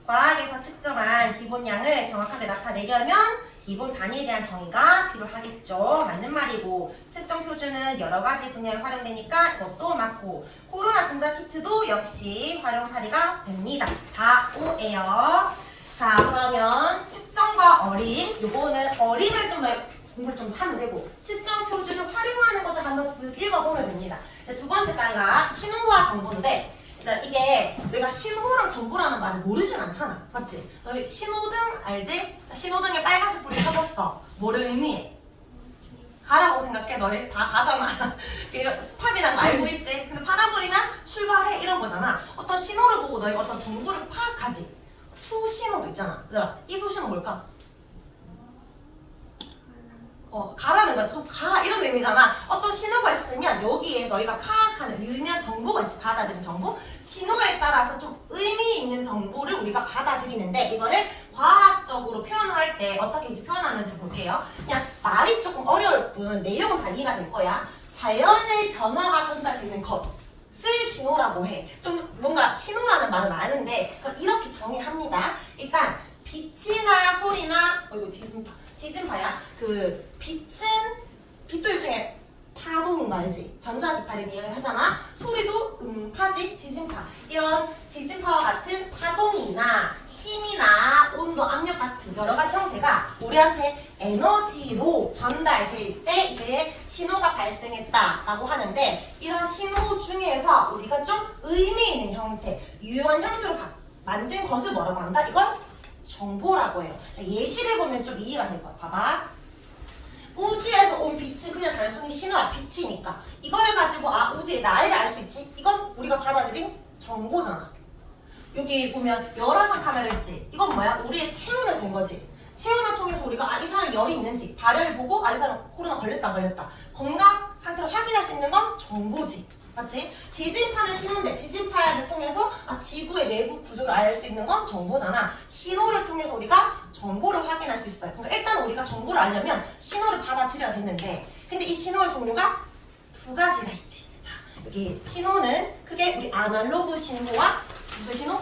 과학에서 측정한 기본량을 정확하게 나타내려면 기본 단위에 대한 정의가 필요하겠죠. 맞는 말이고 측정 표준은 여러 가지 분야에 활용되니까 이것도 맞고 코로나 진단 키트도 역시 활용 사례가 됩니다. 다 O예요. 자 그러면 측정과 어림 요거는 어림을 좀 더 공부를 좀 하면 되고 측정 표준을 활용하는 것들 한번 쓱 읽어보면 됩니다. 두 번째 단가 신호와 정보인데 이게 내가 신호랑 정보라는 말을 모르진 않잖아. 맞지? 너희 신호등 알지? 신호등에 빨간색 불이 켜졌어. 뭐를 의미해? 가라고 생각해. 너희 다 가잖아. 스탑이란 말 알고 있지? 근데 파란불이면 출발해 이런 거잖아. 어떤 신호를 보고 너희가 어떤 정보를 파악하지. 수신호도 있잖아. 얘들아, 이 수신호 뭘까? 가라는 거야. 좀 가 이런 의미잖아. 어떤 신호가 있으면 여기에 너희가 파악하는 유의미한 정보가 있지. 받아들이는 정보. 신호에 따라서 좀 의미 있는 정보를 우리가 받아들이는데 이거를 과학적으로 표현을 할 때 어떻게 이제 표현하는지 볼게요. 그냥 말이 조금 어려울 뿐 내용은 다 이해가 될 거야. 자연의 변화가 전달되는 것을 신호라고 해. 좀 뭔가 신호라는 말은 아는데 그럼 이렇게 정의합니다. 일단 빛이나 소리나 이거 지진파야. 그 빛도 일종의 파동인 거 알지? 전자기파를 이야기 하잖아. 소리도 음파지, 지진파. 이런 지진파와 같은 파동이나 힘이나 온도, 압력 같은 여러 가지 형태가 우리한테 에너지로 전달될 때 이게 신호가 발생했다라고 하는데 이런 신호 중에서 우리가 좀 의미 있는 형태, 유용한 형태로 만든 것을 뭐라고 한다? 이걸 정보라고 해요. 자, 예시를 보면 좀 이해가 될 거야. 봐봐. 우주에서 온 빛은 그냥 단순히 신호야. 빛이니까. 이걸 가지고 우주의 나이를 알 수 있지? 이건 우리가 받아들인 정보잖아. 여기 보면 열화상 카메라 있지? 이건 뭐야? 우리의 체온을 된 거지. 체온을 통해서 우리가 이 사람이 열이 있는지 발열을 보고 이 사람 코로나 걸렸다 안 걸렸다. 건강 상태를 확인할 수 있는 건 정보지. 맞지? 지진파는 신호인데 지진파를 통해서 지구의 내부 구조를 알 수 있는 건 정보잖아. 신호를 통해서 우리가 정보를 확인할 수 있어요. 그러니까 일단 우리가 정보를 알려면 신호를 받아들여야 되는데 근데 이 신호의 종류가 두 가지가 있지. 자, 여기 신호는 크게 우리 아날로그 신호와 무슨 신호?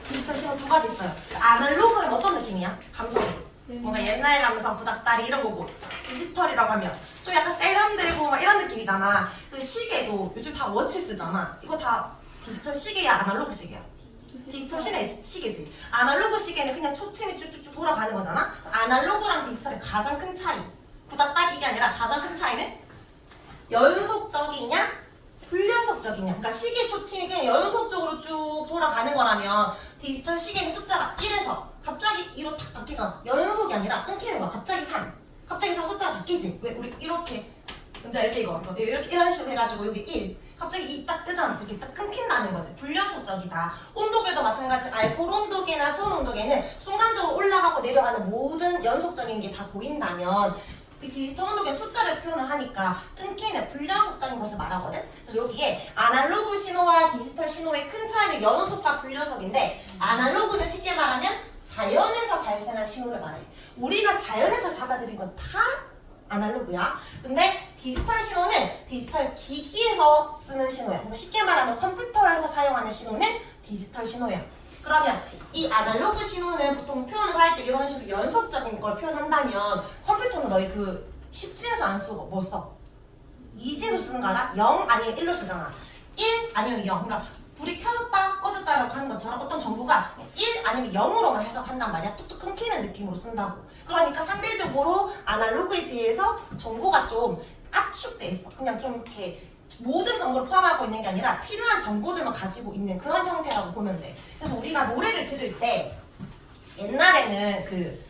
디지털 신호 두 가지 있어요. 아날로그 하면 어떤 느낌이야? 감성이. 뭔가 옛날 감성, 부닥다리 이런 거고 디지털이라고 하면 좀 약간 세련되고 막 이런 느낌이잖아. 그 시계도 요즘 다 워치 쓰잖아. 이거 다 디지털 시계야, 아날로그 시계야? 디지털 시계지. 아날로그 시계는 그냥 초침이 쭉쭉쭉 돌아가는 거잖아. 아날로그랑 디지털의 가장 큰 차이 부닥딱 이게 아니라 가장 큰 차이는 연속적이냐 불연속적이냐. 그러니까 시계 초침이 그냥 연속적으로 쭉 돌아가는 거라면 디지털 시계는 숫자가 1에서 갑자기 2로 탁 바뀌잖아. 연속이 아니라 끊기는 거야. 갑자기 3. 갑자기 4 숫자가 바뀌지. 왜 우리 이렇게 뭔지 알지 이거? 이렇게 이런 식으로 해가지고 여기 1. 갑자기 2 딱 뜨잖아. 이렇게 딱 끊긴다는 거지. 불연속적이다. 온도계도 마찬가지. 알코올 온도계나 수온 온도계는 순간적으로 올라가고 내려가는 모든 연속적인 게 다 보인다면 이 디지털 온도계는 숫자를 표현을 하니까 끊기는 불연속적인 것을 말하거든. 그래서 여기에 아날로그 신호와 디지털 신호의 큰 차이는 연속과 불연속인데 아날로그는 쉽게 말하면 자연에서 발생한 신호를 말해. 우리가 자연에서 받아들인 건 다 아날로그야. 근데 디지털 신호는 디지털 기기에서 쓰는 신호야. 그러니까 쉽게 말하면 컴퓨터에서 사용하는 신호는 디지털 신호야. 그러면 이 아날로그 신호는 보통 표현을 할 때 이런 식으로 연속적인 걸 표현한다면 컴퓨터는 너희 그 10진에서 안 쓰고 뭐 써? 2진에서 쓰는 거 알아? 0 아니면 1로 쓰잖아. 1 아니면 0. 그러니까 불이 켜졌다 꺼졌다라고 하는 것처럼 어떤 정보가 1 아니면 0으로만 해석한단 말이야. 뚝뚝 끊기는 느낌으로 쓴다고. 그러니까 상대적으로 아날로그에 비해서 정보가 좀 압축돼 있어. 그냥 좀 이렇게 모든 정보를 포함하고 있는 게 아니라 필요한 정보들만 가지고 있는 그런 형태라고 보면 돼. 그래서 우리가 노래를 들을 때 옛날에는 그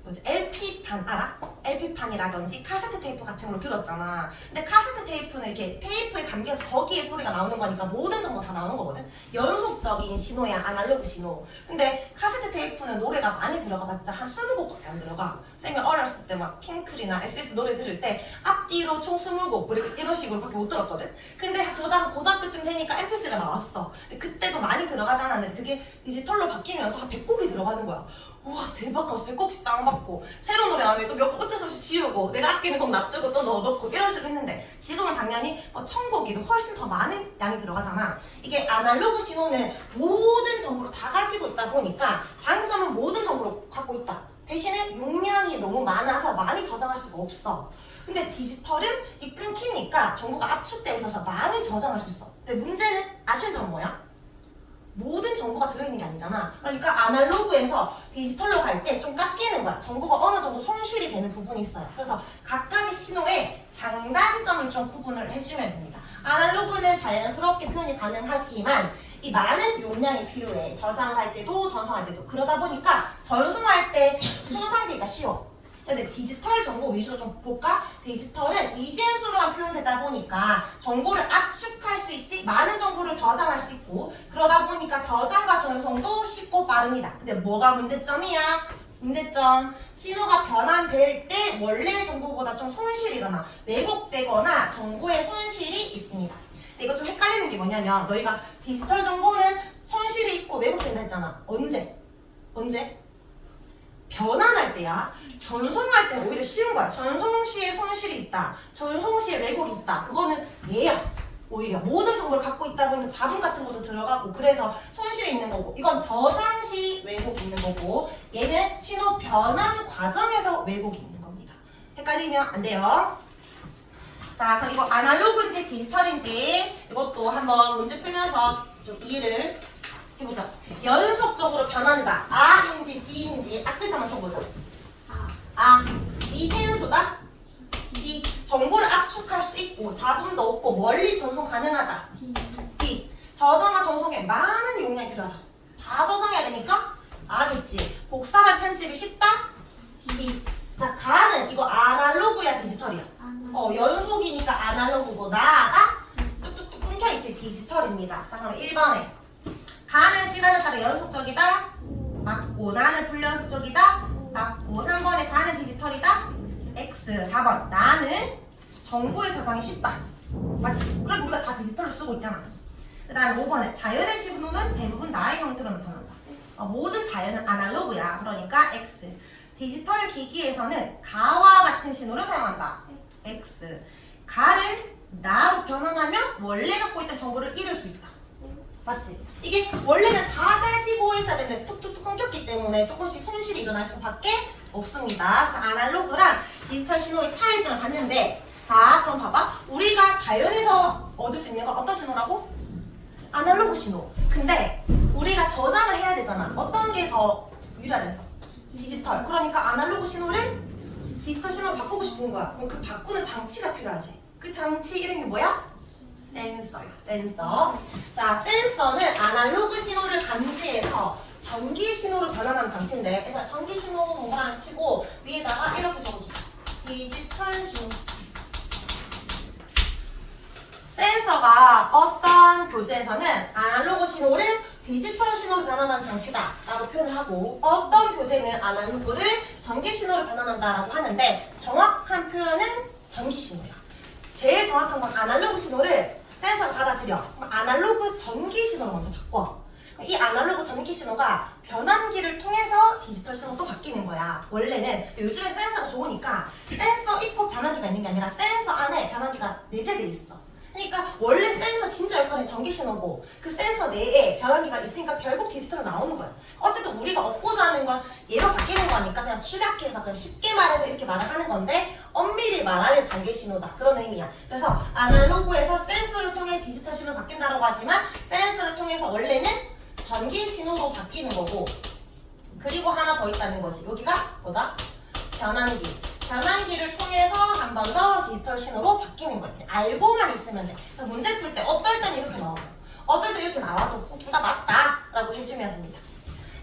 뭐지 LP판 알아? LP판이라든지 카세트 테이프 같은 걸 들었잖아. 근데 카세트 테이프는 이렇게 테이프에 감겨서 거기에 소리가 나오는 거니까 모든 정보 다 나오는 거거든. 연속적인 신호야, 아날로그 신호. 근데 카세트 테이프는 노래가 많이 들어가봤자 한 20곡밖에 안 들어가. 쌤이 어렸을 때 막 핑클이나 SS 노래 들을 때 앞뒤로 총 20곡 뭐 이런 식으로 밖에 못 들었거든. 근데 고등학교쯤 되니까 MP3가 나왔어. 근데 그때도 많이 들어가지 않았는데 그게 디지털로 바뀌면서 한 100곡이 들어가는 거야. 우와 대박 하면서 100곡씩 다운받고 새로운 노래 나오면 또 몇 곡 어쩔 수 없이 지우고 내가 아끼는 곡 놔두고 또 넣어놓고 이런 식으로 했는데 지금은 당연히 1000곡이도 훨씬 더 많은 양이 들어가잖아. 이게 아날로그 신호는 모든 정보를 다 가지고 있다 보니까 장점은 모든 정보를 갖고 있다. 대신에 용량이 너무 많아서 많이 저장할 수가 없어. 근데 디지털은 이 끊기니까 정보가 압축되어 있어서 많이 저장할 수 있어. 근데 문제는 아쉬운 점은 뭐야? 모든 정보가 들어있는 게 아니잖아. 그러니까 아날로그에서 디지털로 갈 때 좀 깎이는 거야. 정보가 어느 정도 손실이 되는 부분이 있어요. 그래서 각각의 신호의 장단점을 좀 구분을 해주면 됩니다. 아날로그는 자연스럽게 표현이 가능하지만 이 많은 용량이 필요해. 저장을 할 때도 전송할 때도. 그러다 보니까 전송할 때 손상되기가 쉬워. 근데 디지털 정보 위주로 좀 볼까? 디지털은 이진수로만 표현되다 보니까 정보를 압축할 수 있지 많은 정보를 저장할 수 있고 그러다 보니까 저장과 전송도 쉽고 빠릅니다. 근데 뭐가 문제점이야? 문제점 신호가 변환될 때 원래 정보보다 좀 손실이 일어나 왜곡되거나 정보에 손실이 있습니다. 근데 이거 좀 헷갈리는 게 뭐냐면 너희가 디지털 정보는 손실이 있고 왜곡된다 했잖아. 언제? 변환할 때야. 전송할 때는 오히려 쉬운 거야. 전송 시에 손실이 있다. 전송 시에 왜곡이 있다. 그거는 얘야. 오히려 모든 정보를 갖고 있다 보니까 자본 같은 것도 들어가고 그래서 손실이 있는 거고 이건 저장 시 왜곡이 있는 거고 얘는 신호 변환 과정에서 왜곡이 있는 겁니다. 헷갈리면 안 돼요. 자, 그럼 이거 아날로그인지 디지털인지 이것도 한번 문제 풀면서 좀 이해를 해보자. 연속적으로 변한다. 아인지 D인지 앞글자만 쳐보자. 이진수다. D. 정보를 압축할 수 있고 잡음도 없고 멀리 전송 가능하다. D. 저장과 전송에 많은 용량이 필요하다. 다 저장해야 되니까 R겠지. 복사랑 편집이 쉽다. D. 자, 가는 이거 아날로그야 디지털이야? 연속이니까 아날로그고 나가 뚝뚝뚝 끊겨있지 디지털입니다. 자, 그럼 1번에 가는 시간에 따라 연속적이다. 맞고 나는 불연속적이다. 맞고 3번에 가는 디지털이다. X. 4번 나는 정보의 저장이 쉽다. 맞지? 그럼 우리가 다 디지털을 쓰고 있잖아. 그 다음에 5번에 자연의 신호는 대부분 나의 형태로 나타난다. 모든 자연은 아날로그야. 그러니까 X. 디지털 기기에서는 가와 같은 신호를 사용한다. X. 가를 나로 변환하면 원래 갖고 있던 정보를 잃을 수 있다. 맞지? 이게 원래는 다 가지고 있어야 되는데 툭툭툭 끊겼기 때문에 조금씩 손실이 일어날 수밖에 없습니다. 그래서 아날로그랑 디지털 신호의 차이점을 봤는데 자 그럼 봐봐. 우리가 자연에서 얻을 수 있는 건 어떤 신호라고? 아날로그 신호. 근데 우리가 저장을 해야 되잖아. 어떤 게 더 유리하겠어? 디지털. 그러니까 아날로그 신호를 디지털 신호를 바꾸고 싶은 거야. 그럼 그 바꾸는 장치가 필요하지. 그 장치 이름이 뭐야? 센서야. 센서. 자, 센서는 아날로그 신호를 감지해서 전기 신호로 변환하는 장치인데, 일단 전기 신호 뭔가를 치고 위에다가 이렇게 적어주세요. 디지털 신호. 센서가 어떤 교재에서는 아날로그 신호를 디지털 신호로 변환하는 장치다 라고 표현을 하고, 어떤 교재는 아날로그를 전기 신호로 변환한다 라고 하는데, 정확한 표현은 전기 신호야. 제일 정확한 건 아날로그 신호를 센서가 받아들여. 그럼 아날로그 전기 신호로 먼저 바꿔. 이 아날로그 전기 신호가 변환기를 통해서 디지털 신호로 또 바뀌는 거야. 원래는 요즘에 센서가 좋으니까 센서 입구 변환기가 있는 게 아니라 센서 안에 변환기가 내재돼 있어. 그러니까 원래 센서 진짜 역할은 전기 신호고 그 센서 내에 변환기가 있으니까 결국 디지털로 나오는 거야. 어쨌든 우리가 얻고자 하는 건 얘로 바뀌는 거니까 그냥 축약해서 그냥 쉽게 말해서 이렇게 말을 하는 건데, 엄밀히 말하면 전기 신호다 그런 의미야. 그래서 아날로그에서 센서를 통해 디지털 신호로 바뀐다고 하지만 센서를 통해서 원래는 전기 신호로 바뀌는 거고, 그리고 하나 더 있다는 거지. 여기가 뭐다? 변환기. 변환기를 통해서 한 번 더 디지털 신호로 바뀌는 거야. 알고만 있으면 돼. 그래서 문제 풀 때 어떨 땐 이렇게 나오고 어떨 때 이렇게 나와도 둘 다 맞다 라고 해주면 됩니다.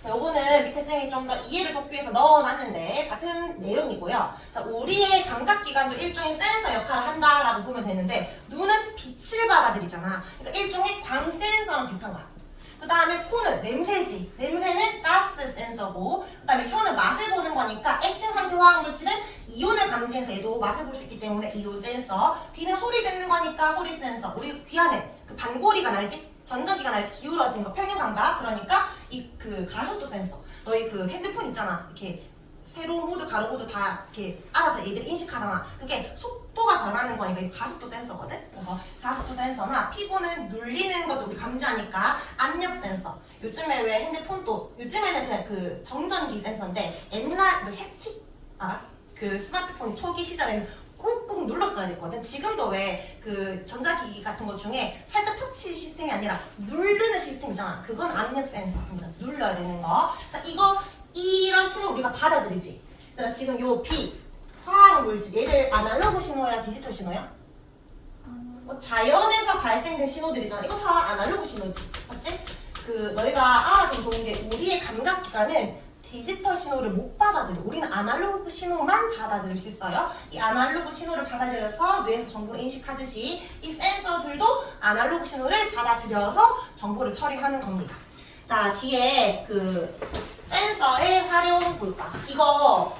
자, 요거는 밑에 쌤이 좀 더 이해를 돕기 위해서 넣어놨는데 같은 내용이고요. 자, 우리의 감각기관도 일종의 센서 역할을 한다라고 보면 되는데, 눈은 빛을 받아들이잖아. 그러니까 일종의 광 센서랑 비슷한 거야. 그 다음에 코는 냄새지. 냄새는 가스 센서고, 그 다음에 혀는 맛을 보는 거니까 액체 상태 화학 물질은 이온을 감지해서 얘도 맛을 볼 수 있기 때문에 이온 센서. 귀는 소리 듣는 거니까 소리 센서. 우리 귀 안에 그 반고리가 날지, 전전기가 날지 기울어진 거 평형 감각. 그러니까 이 그 가속도 센서. 너희 그 핸드폰 있잖아. 이렇게 세로 모드, 가로 모드 다 이렇게 알아서 얘들 인식하잖아. 그게 속도가 변하는 거니까 이 가속도 센서거든. 그래서 가속도 센서나 피부는 눌리는 것도 우리 감지하니까 압력 센서. 요즘에 왜 핸드폰도 요즘에는 그냥 그 정전기 센서인데, 옛날 그 햅틱 알아? 그 스마트폰이 초기 시절에는 꾹꾹 눌렀어야 됐거든. 지금도 왜 그 전자기기 같은 것 중에 살짝 터치 시스템이 아니라 누르는 시스템이잖아. 그건 압력 센서. 그러니까 눌러야 되는 거. 자, 이거 이런 신호 우리가 받아들이지. 그러니까 지금 요 B, 화학 물질, 얘들 아날로그 신호야, 디지털 신호야? 뭐 자연에서 발생된 신호들이잖아. 이거 다 아날로그 신호지. 맞지? 그 너희가 알아두면 좋은 게, 우리의 감각기관은 디지털 신호를 못 받아들여. 우리는 아날로그 신호만 받아들일 수 있어요. 이 아날로그 신호를 받아들여서 뇌에서 정보를 인식하듯이 이 센서들도 아날로그 신호를 받아들여서 정보를 처리하는 겁니다. 자, 뒤에 그 센서의 활용 볼까? 이거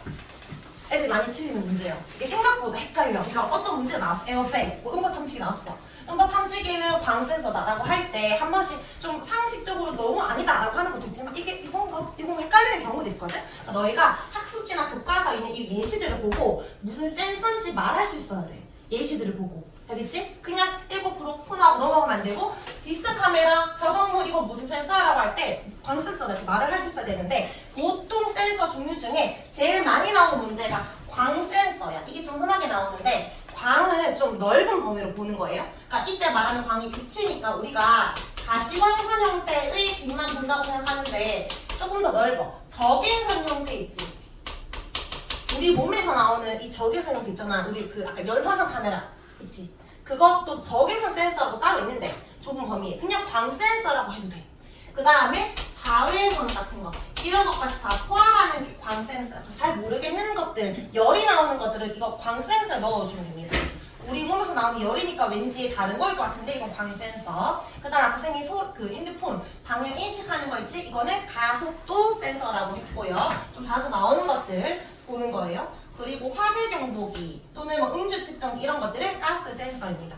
애들 많이 틀리는 문제예요. 이게 생각보다 헷갈려. 그러니까 어떤 문제가 나왔어. 에어백, 뭐 음파 탐지기 나왔어. 음파 탐지기는 광센서다라고 할 때 한 번씩 좀 상식적으로 너무 아니다라고 하는 것도 있지만, 이게 이건가? 이건 헷갈리는 경우도 있거든. 그러니까 너희가 학습지나 교과서에 있는 이 예시들을 보고 무슨 센서인지 말할 수 있어야 돼. 예시들을 보고. 알겠지? 그냥 1% 푼하고 넘어가면 안 되고, 디스턴트 카메라, 자동문 이거 무슨 센서라고 할 때 광센서다 이렇게 말을 할 수 있어야 되는데, 보통 센서 종류 중에 제일 많이 나오는 문제가 광센서야. 이게 좀 흔하게 나오는데, 광은 좀 넓은 범위로 보는 거예요. 그러니까 이때 말하는 광이 빛이니까 우리가 가시광선 형태의 빛만 본다고 생각하는데 조금 더 넓어. 적외선 형태 있지. 우리 몸에서 나오는 이 적외선 형태 있잖아. 우리 그 아까 열화상 카메라 있지. 그것도 적외선 센서라고 따로 있는데 좁은 범위에 그냥 광 센서라고 해도 돼. 그 다음에 자외선 같은 거 이런 것까지 다 포함하는 게 광 센서. 잘 모르겠는 것들, 열이 나오는 것들은 이거 광 센서에 넣어주면 됩니다. 우리 몸에서 나오는 열이니까 왠지 다른 거일 것 같은데 이건 광 센서. 그 다음 아까 선생님이 그 핸드폰 방향 인식하는 거 있지? 이거는 가속도 센서라고 했고요. 좀 자주 나오는 것들 보는 거예요. 그리고 화재 경보기 또는 뭐 음주 측정기 이런 것들은 가스 센서입니다.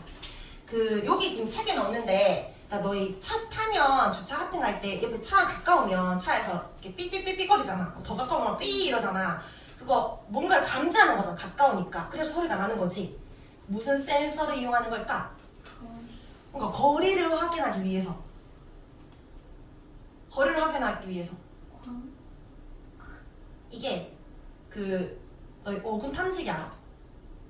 그 여기 지금 책에 넣었는데, 너희 차 타면 주차 같은 거 할 때 옆에 차랑 가까우면 차에서 이렇게 삐삐삐삐 거리잖아. 더 가까우면 삐 이러잖아. 그거 뭔가를 감지하는 거잖아. 가까우니까. 그래서 소리가 나는 거지. 무슨 센서를 이용하는 걸까? 그러니까 거리를 확인하기 위해서. 거리를 확인하기 위해서. 이게 그 너희 어군 탐지기 알아?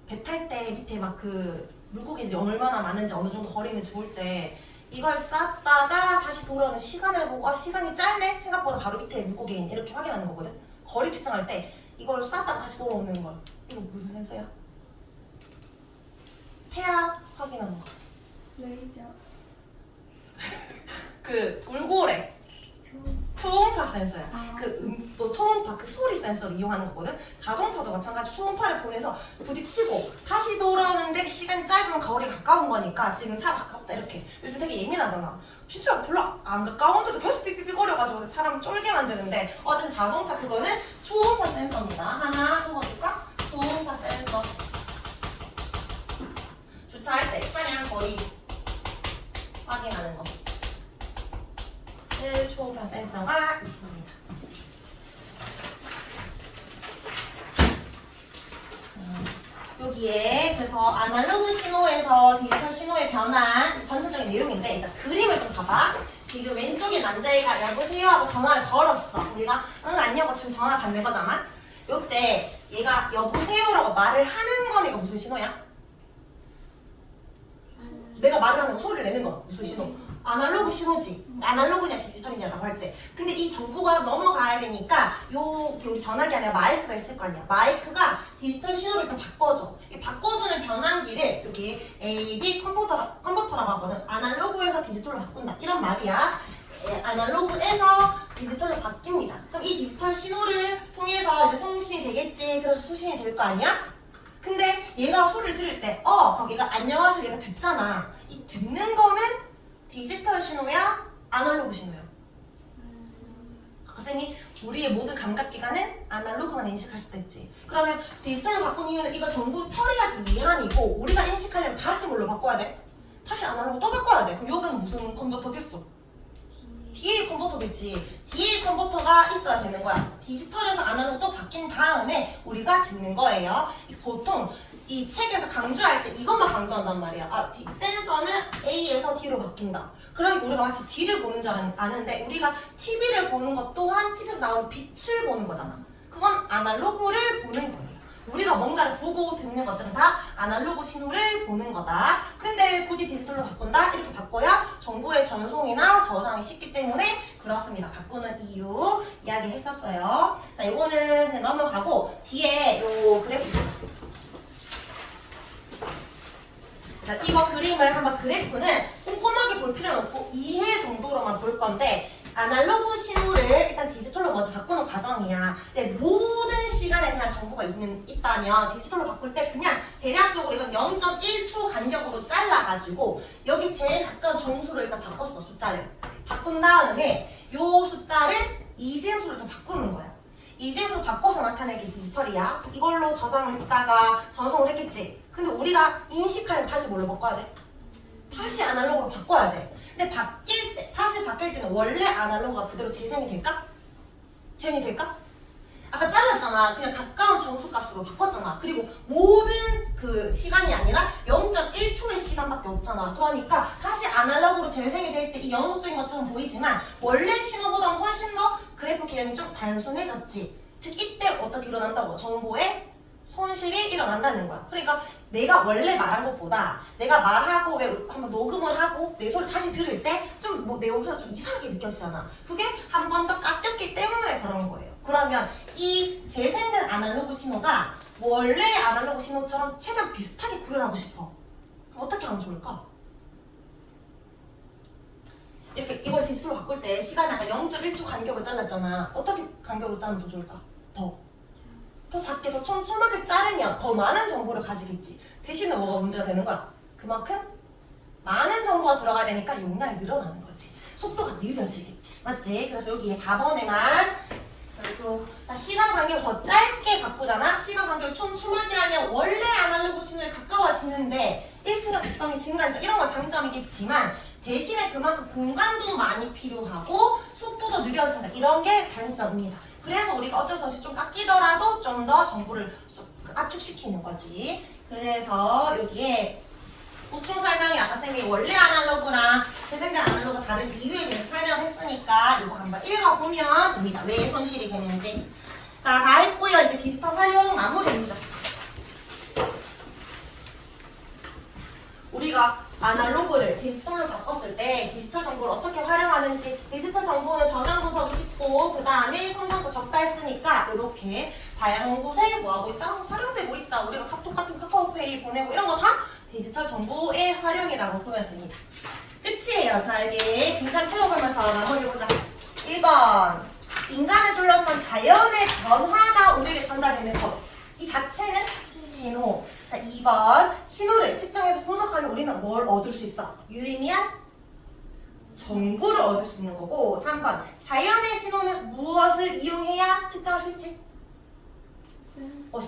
배 탈 때 밑에 막 그 물고기들이 얼마나 많은지 어느 정도 거리 있는지 볼 때 이걸 쌌다가 다시 돌아오는 시간을 보고, 아 시간이 짧네? 생각보다 바로 밑에 물고기 이렇게 확인하는 거거든. 거리 측정할 때 이걸 쌌다 다시 뽑아먹는 걸. 이거 무슨 센서야? 태압 확인하는 거. 레이저. 그 돌고래. 초음파 센서야. 아. 또 초음파 그 소리 센서를 이용하는 거거든. 자동차도 마찬가지 초음파를 보내서 부딪히고 다시 돌아오는데 시간이 짧으면 거리 가까운 거니까 지금 차 가깝다 이렇게. 요즘 되게 예민하잖아. 진짜 별로 안 가까운데도 계속 삐삐삐거려가지고 사람 쫄게 만드는데 어쨌든 자동차 그거는 초음파 센서입니다. 하나 적어줄까? 초음파 센서. 주차할 때 차량 거리 확인하는 거. 초음파 센서가 있습니다. 여기에 그래서 아날로그 신호에서 디지털 신호의 변환 전체적인 내용인데 일단 그림을 좀 봐봐. 지금 왼쪽에 남자애가 여보세요 하고 전화를 걸었어. 우리가 응 안녕 하고 지금 전화를 받는 거잖아. 요때 얘가 여보세요라고 말을 하는 거니까 무슨 신호야? 내가 말을 하는 거 소리를 내는 거 무슨 신호? 아날로그 신호지. 아날로그냐 디지털이냐라고 할 때. 근데 이 정보가 넘어가야 되니까 우리 전화기 안에 마이크가 있을 거 아니야. 마이크가 디지털 신호를 일단 바꿔줘. 이 바꿔주는 변환기를 여기 AD 컨버터라고 하거든. 아날로그에서 디지털로 바꾼다. 이런 말이야. 아날로그에서 디지털로 바뀝니다. 그럼 이 디지털 신호를 통해서 이제 송신이 되겠지. 그래서 수신이 될 거 아니야? 근데 얘가 소리를 들을 때 거기가 안녕하세요 얘가 듣잖아. 이 듣는 거는 디지털 신호야? 아날로그 신호야? 아까 쌤이 우리의 모든 감각기관은 아날로그만 인식할 수도 있지. 그러면 디지털로 바꾼 이유는 이거 정보 처리하기 위함이고 우리가 인식하려면 다시 뭘로 바꿔야 돼? 다시 아날로그 또 바꿔야 돼. 그럼 여기는 무슨 컨버터겠어? DA 컨버터겠지. DA 컨버터가 있어야 되는 거야. 디지털에서 아날로그 또 바뀐 다음에 우리가 듣는 거예요. 보통 이 책에서 강조할 때 이것만 강조한단 말이야. 센서는 A에서 D로 바뀐다. 그러니까 우리가 마치 D를 보는 줄 아는데 우리가 TV를 보는 것 또한 TV에서 나오는 빛을 보는 거잖아. 그건 아날로그를 보는 거예요. 우리가 뭔가를 보고 듣는 것들은 다 아날로그 신호를 보는 거다. 근데 왜 굳이 디지털로 바꾼다? 이렇게 바꿔야 정보의 전송이나 저장이 쉽기 때문에 그렇습니다. 바꾸는 이유 이야기했었어요. 자, 이거는 그냥 넘어가고 뒤에 요 그래프 보자. 자, 이거 그림을 한번 그래프는 꼼꼼하게 볼 필요는 없고 이해 정도로만 볼 건데 아날로그 신호를 일단 디지털로 먼저 바꾸는 과정이야. 근데 모든 시간에 대한 정보가 있다면 디지털로 바꿀 때 그냥 대략적으로 이건 0.1초 간격으로 잘라가지고 여기 제일 가까운 정수로 일단 바꿨어. 숫자를 바꾼 다음에 요 숫자를 이진수로 더 바꾸는 거야. 이진수 바꿔서 나타내기 디지털이야. 이걸로 저장을 했다가 전송을 했겠지. 근데 우리가 인식하려면 다시 뭘로 바꿔야 돼? 다시 아날로그로 바꿔야 돼. 근데 다시 바뀔 때는 원래 아날로그가 그대로 재생이 될까? 재생이 될까? 아까 잘랐잖아. 그냥 가까운 정수값으로 바꿨잖아. 그리고 모든 그 시간이 아니라 0.1초의 시간밖에 없잖아. 그러니까 다시 아날로그로 재생이 될 때 이 영속적인 것처럼 보이지만 원래 신호보다는 훨씬 더 그래프 개념이 좀 단순해졌지. 즉 이때 어떻게 일어난다고? 정보의 손실이 일어난다는 거야. 그러니까 내가 원래 말한 것보다 내가 말하고 왜 한번 녹음을 하고 내 소리 다시 들을 때 좀 뭐 내 목소리가 좀 이상하게 느껴지잖아. 그게 한 번 더 깎였기 때문에 그런 거예요. 그러면 이 재생된 아날로그 신호가 원래 아날로그 신호처럼 최대한 비슷하게 구현하고 싶어. 그럼 어떻게 하면 좋을까? 이렇게 이걸 디지털로 바꿀 때 시간이 아까 0.1초 간격을 잘랐잖아. 어떻게 간격을 자르면 더 좋을까? 더 작게 더 촘촘하게 자르면 더 많은 정보를 가지겠지. 대신에 뭐가 문제가 되는 거야? 그만큼 많은 정보가 들어가야 되니까 용량이 늘어나는 거지. 속도가 느려지겠지. 맞지? 그래서 여기 4번에만 그리고 시간 간격을 더 짧게 바꾸잖아. 시간 간격을 촘촘하게 하면 원래 아날로그 신호에 가까워지는데 일치적 극성이 증가하니까 이런 건 장점이겠지만 대신에 그만큼 공간도 많이 필요하고 속도도 느려진다. 이런 게 단점입니다. 그래서 우리가 어쩔 수 없이 좀 깎이더라도 좀 더 정보를 압축시키는 거지. 그래서 여기에 보충 설명이 아까 쌤이 원래 아날로그랑 재생된 아날로그 다른 이유에 대해서 설명했으니까 이거 한번 읽어보면 됩니다. 왜 손실이 되는지. 자, 다 했고요. 이제 디지털 활용 마무리해보자. 우리가 아날로그를 디지털로 바꿨을 때 디지털 정보를 어떻게 활용하는지, 디지털 정보는 저장 분석이 쉽고 그 다음에 손상도 적다 했으니까 이렇게 다양한 곳에 뭐하고 있다? 활용되고 있다. 우리가 카톡 같은 카카오페이 보내고 이런 거 다 디지털 정보의 활용이라고 보면 됩니다. 끝이에요. 자, 여기 빈칸 채워보면서 마무리해보자. 1번 인간을 둘러싼 자연의 변화가 우리에게 전달되는 것. 이 자체는 신호. 자, 2번 신호를 측정해서 분석하면 우리는 뭘 얻을 수 있어? 유의미한 정보를 얻을 수 있는 거고. 3번 자연의 신호는 무엇을 이용해야 측정할 수 있지?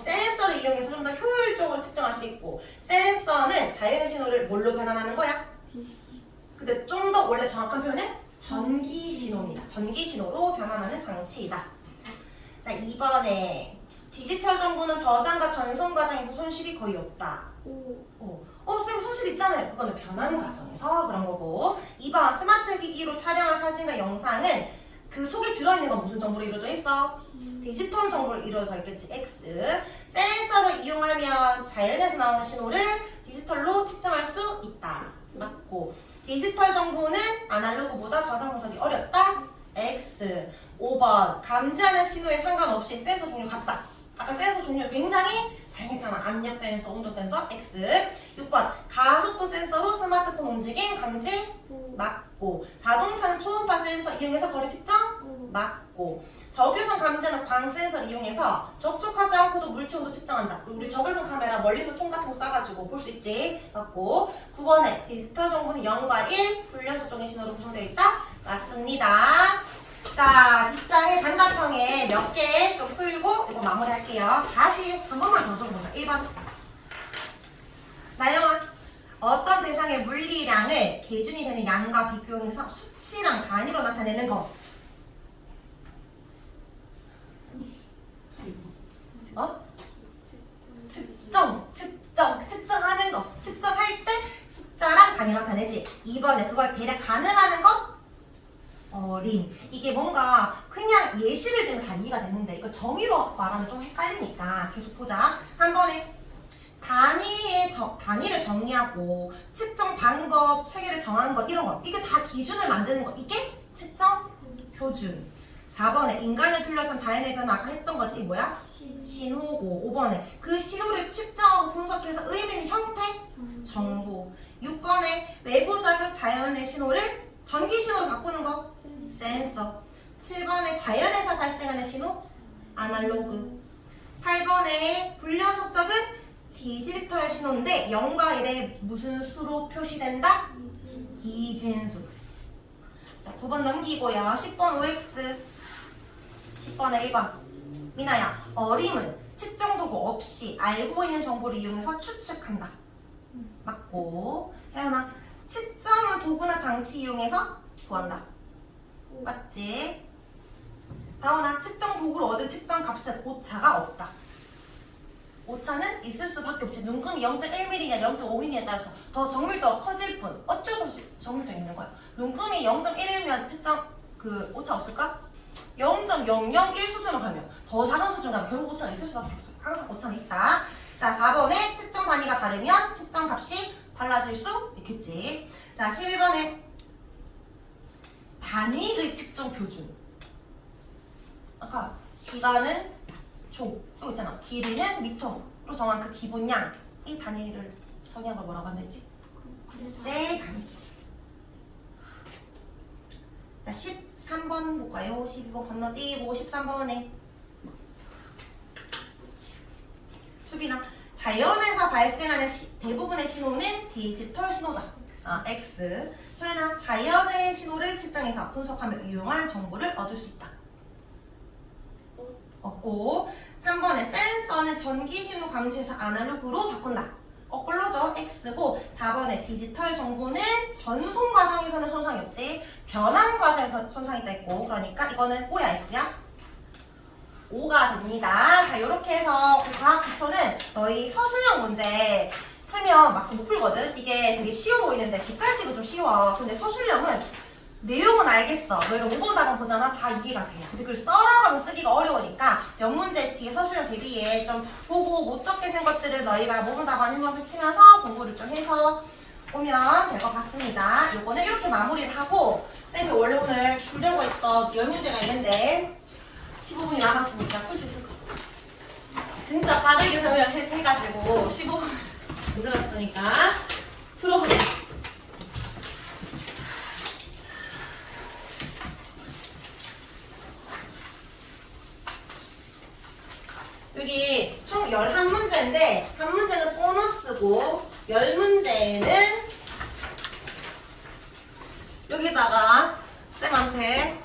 센서를 이용해서 좀 더 효율적으로 측정할 수 있고, 센서는 자연의 신호를 뭘로 변환하는 거야? 근데 좀 더 원래 정확한 표현은 전기 신호입니다. 전기 신호로 변환하는 장치이다. 자, 2번에 디지털 정보는 저장과 전송 과정에서 손실이 거의 없다. 쌤 손실 있잖아요. 그거는 변환 과정에서 그런 거고. 2번 스마트 기기로 촬영한 사진과 영상은 그 속에 들어있는 건 무슨 정보로 이루어져 있어? 디지털 정보로 이루어져 있겠지. X. 센서를 이용하면 자연에서 나오는 신호를 디지털로 측정할 수 있다. 맞고. 디지털 정보는 아날로그보다 저장 분석이 어렵다. X. 5번 감지하는 신호에 상관없이 센서 종류 같다. 아까 센서 종류 굉장히 다양했잖아. 압력 센서, 온도 센서, X. 6번 가속도 센서로 스마트폰 움직임 감지 맞고. 자동차는 초음파 센서 이용해서 거리 측정 맞고. 적외선 감지하는 광 센서를 이용해서 접촉하지 않고도 물체 온도 측정한다. 우리 적외선 카메라 멀리서 총 같은 거 쏴가지고 볼 수 있지. 맞고. 9번에 디지털 정보는 0과 1 불연속적인 신호로 구성되어 있다. 맞습니다. 자, 뒷장의 단답형에 몇 개 좀 풀고 이거 마무리할게요. 다시 한 번만 더 적어보자. 1번. 나영아, 어떤 대상의 물리량을 기준이 되는 양과 비교해서 수치랑 단위로 나타내는 거. 측정하는 거. 측정할 때 숫자랑 단위 나타내지. 2번에 그걸 대략 가늠하는 것. 어림. 이게 뭔가 그냥 예시를 들면 다 이해가 되는데 이걸 정의로 말하면 좀 헷갈리니까 계속 보자. 3번에 단위를 정의하고 측정 방법, 체계를 정하는 것 이런 거. 이게 다 기준을 만드는 거. 이게 측정 표준. 4번에 인간을 둘러싼 자연의 변화 아까 했던 거지. 이 뭐야? 신호고. 5번에 그 신호를 측정하고 분석해서 의미 있는 형태, 정보. 6번에 외부 자극 자연의 신호를 전기 신호로 바꾸는 거, 센서. 7번에 자연에서 발생하는 신호, 아날로그. 8번에 불연속적은 디지털 신호인데 0과 1에 무슨 수로 표시된다? 이진수. 자, 9번 넘기고요. 10번 OX. 10번에 1번. 미나야, 어림은 측정 도구 없이 알고 있는 정보를 이용해서 추측한다. 맞고. 혜연아, 측정은 도구나 장치 이용해서 구한다. 맞지? 다원아, 측정 도구로 얻은 측정 값은 오차가 없다. 오차는 있을 수밖에 없지. 눈금이 0.1mm냐 0.5mm에 따라서 더 정밀도가 커질 뿐 어쩔 수 없이 정밀도가 있는 거야. 눈금이 0.1이면 측정 그 오차 없을까? 0.001 수준으로 가면 더 작은 수준 가면 결국 오차가 있을 수밖에 없어. 항상 오차는 있다. 자, 4번에 측정 단위가 다르면 측정 값이 달라질 수 있겠지. 자, 11번에 단위의 측정 표준. 아까 시간은 초, 여기 있잖아. 길이는 미터로 정한 그 기본량. 이 단위를 정의한 걸 뭐라고 한댔지? 국제 단위. 자, 13번 볼까요? 12번 건너뛰고 13번에 수빈아, 자연에서 발생하는 대부분의 신호는 디지털 신호다. X. 소연아, 자연의 신호를 측정해서 분석하며 유용한 정보를 얻을 수 있다. 없고. 3번에 센서는 전기 신호 감지해서 아날로그로 바꾼다. 거꾸로죠. X고. 4번에 디지털 정보는 전송 과정에서는 손상이 없지. 변환 과정에서 손상이 있다 있고. 그러니까 이거는 O야, X야? 5가 됩니다. 자, 이렇게 해서 과학 기초는 너희 서술형 문제 풀면 막상 못 풀거든. 이게 되게 쉬워 보이는데 객관식은 좀 쉬워. 근데 서술형은 내용은 알겠어. 너희가 5번 답안 보잖아. 다 이해가 돼. 근데 그걸 써라가면 쓰기가 어려우니까 몇 문제 뒤에 서술형 대비해 좀 보고 못 적겠는 것들을 너희가 5번 답안 해석을 치면서 공부를 좀 해서 오면 될 것 같습니다. 요거는 이렇게 마무리를 하고 쌤이 원래 오늘 주려고 했던 10문제가 있는데 15분이 남았으니까 풀 수 있을 것 같아요. 진짜 빠르게 해가지고 15분 늘었으니까 풀어보자. 여기 총 11문제인데 한 문제는 보너스고 10문제는 여기다가 쌤한테